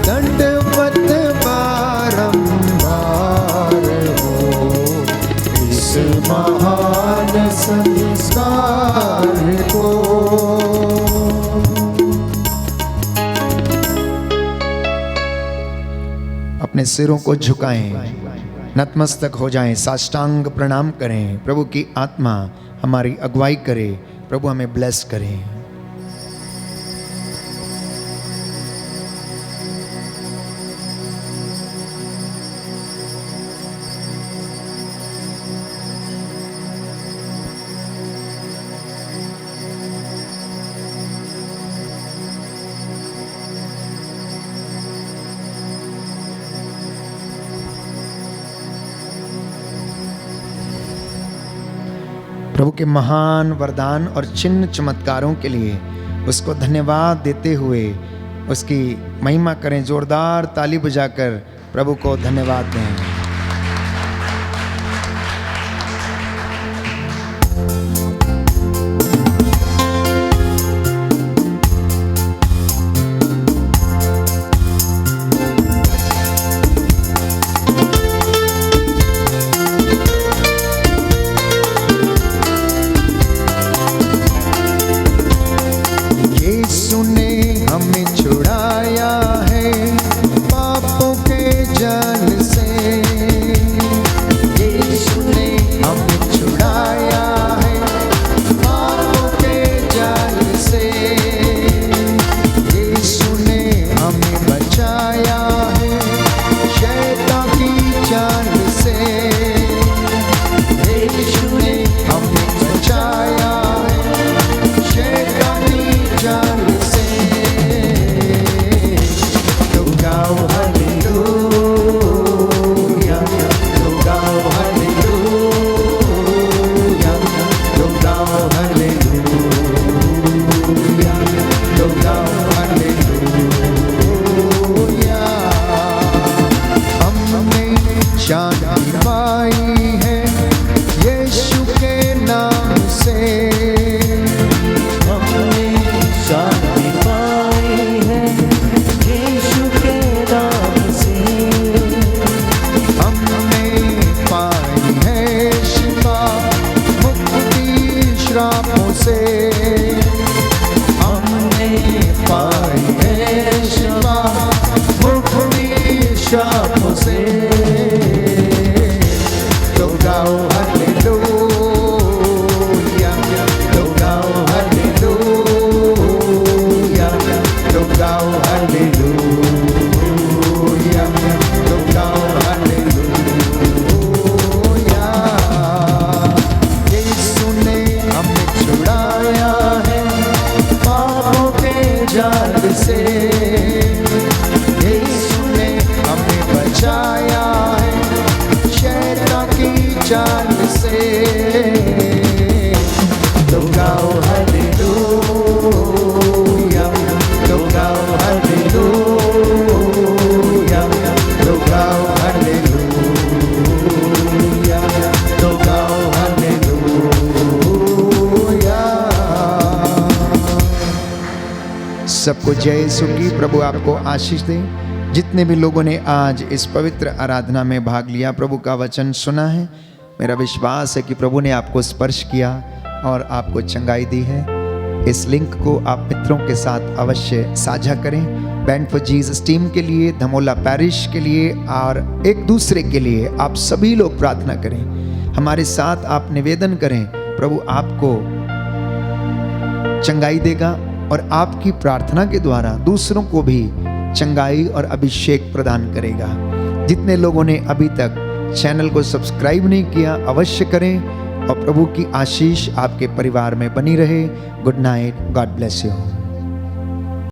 दंडवत बारंबार हो। इस महान संस्कार को अपने सिरों को झुकाएं, नतमस्तक हो जाएं, साष्टांग प्रणाम करें। प्रभु की आत्मा हमारी अगुवाई करे, प्रभु हमें ब्लेस करें। प्रभु के महान वरदान और चिन्ह चमत्कारों के लिए उसको धन्यवाद देते हुए उसकी महिमा करें। जोरदार ताली बजाकर प्रभु को धन्यवाद दें। सबको जय यीशु की। प्रभु आपको आशीष दे। जितने भी लोगों ने आज इस पवित्र आराधना में भाग लिया, प्रभु का वचन सुना है, मेरा विश्वास है कि प्रभु ने आपको स्पर्श किया और आपको चंगाई दी है। इस लिंक को आप मित्रों के साथ अवश्य साझा करें। बैंड फॉर जीसस टीम के लिए, धमोला पैरिश के लिए और एक दूसरे के लिए आप सभी लोग प्रार्थना करें। हमारे साथ आप निवेदन करें। प्रभु आपको चंगाई देगा और आपकी प्रार्थना के द्वारा दूसरों को भी चंगाई और अभिषेक प्रदान करेगा। जितने लोगों ने अभी तक चैनल को सब्सक्राइब नहीं किया, अवश्य करें और प्रभु की आशीष आपके परिवार में बनी रहे। Good night, God bless you.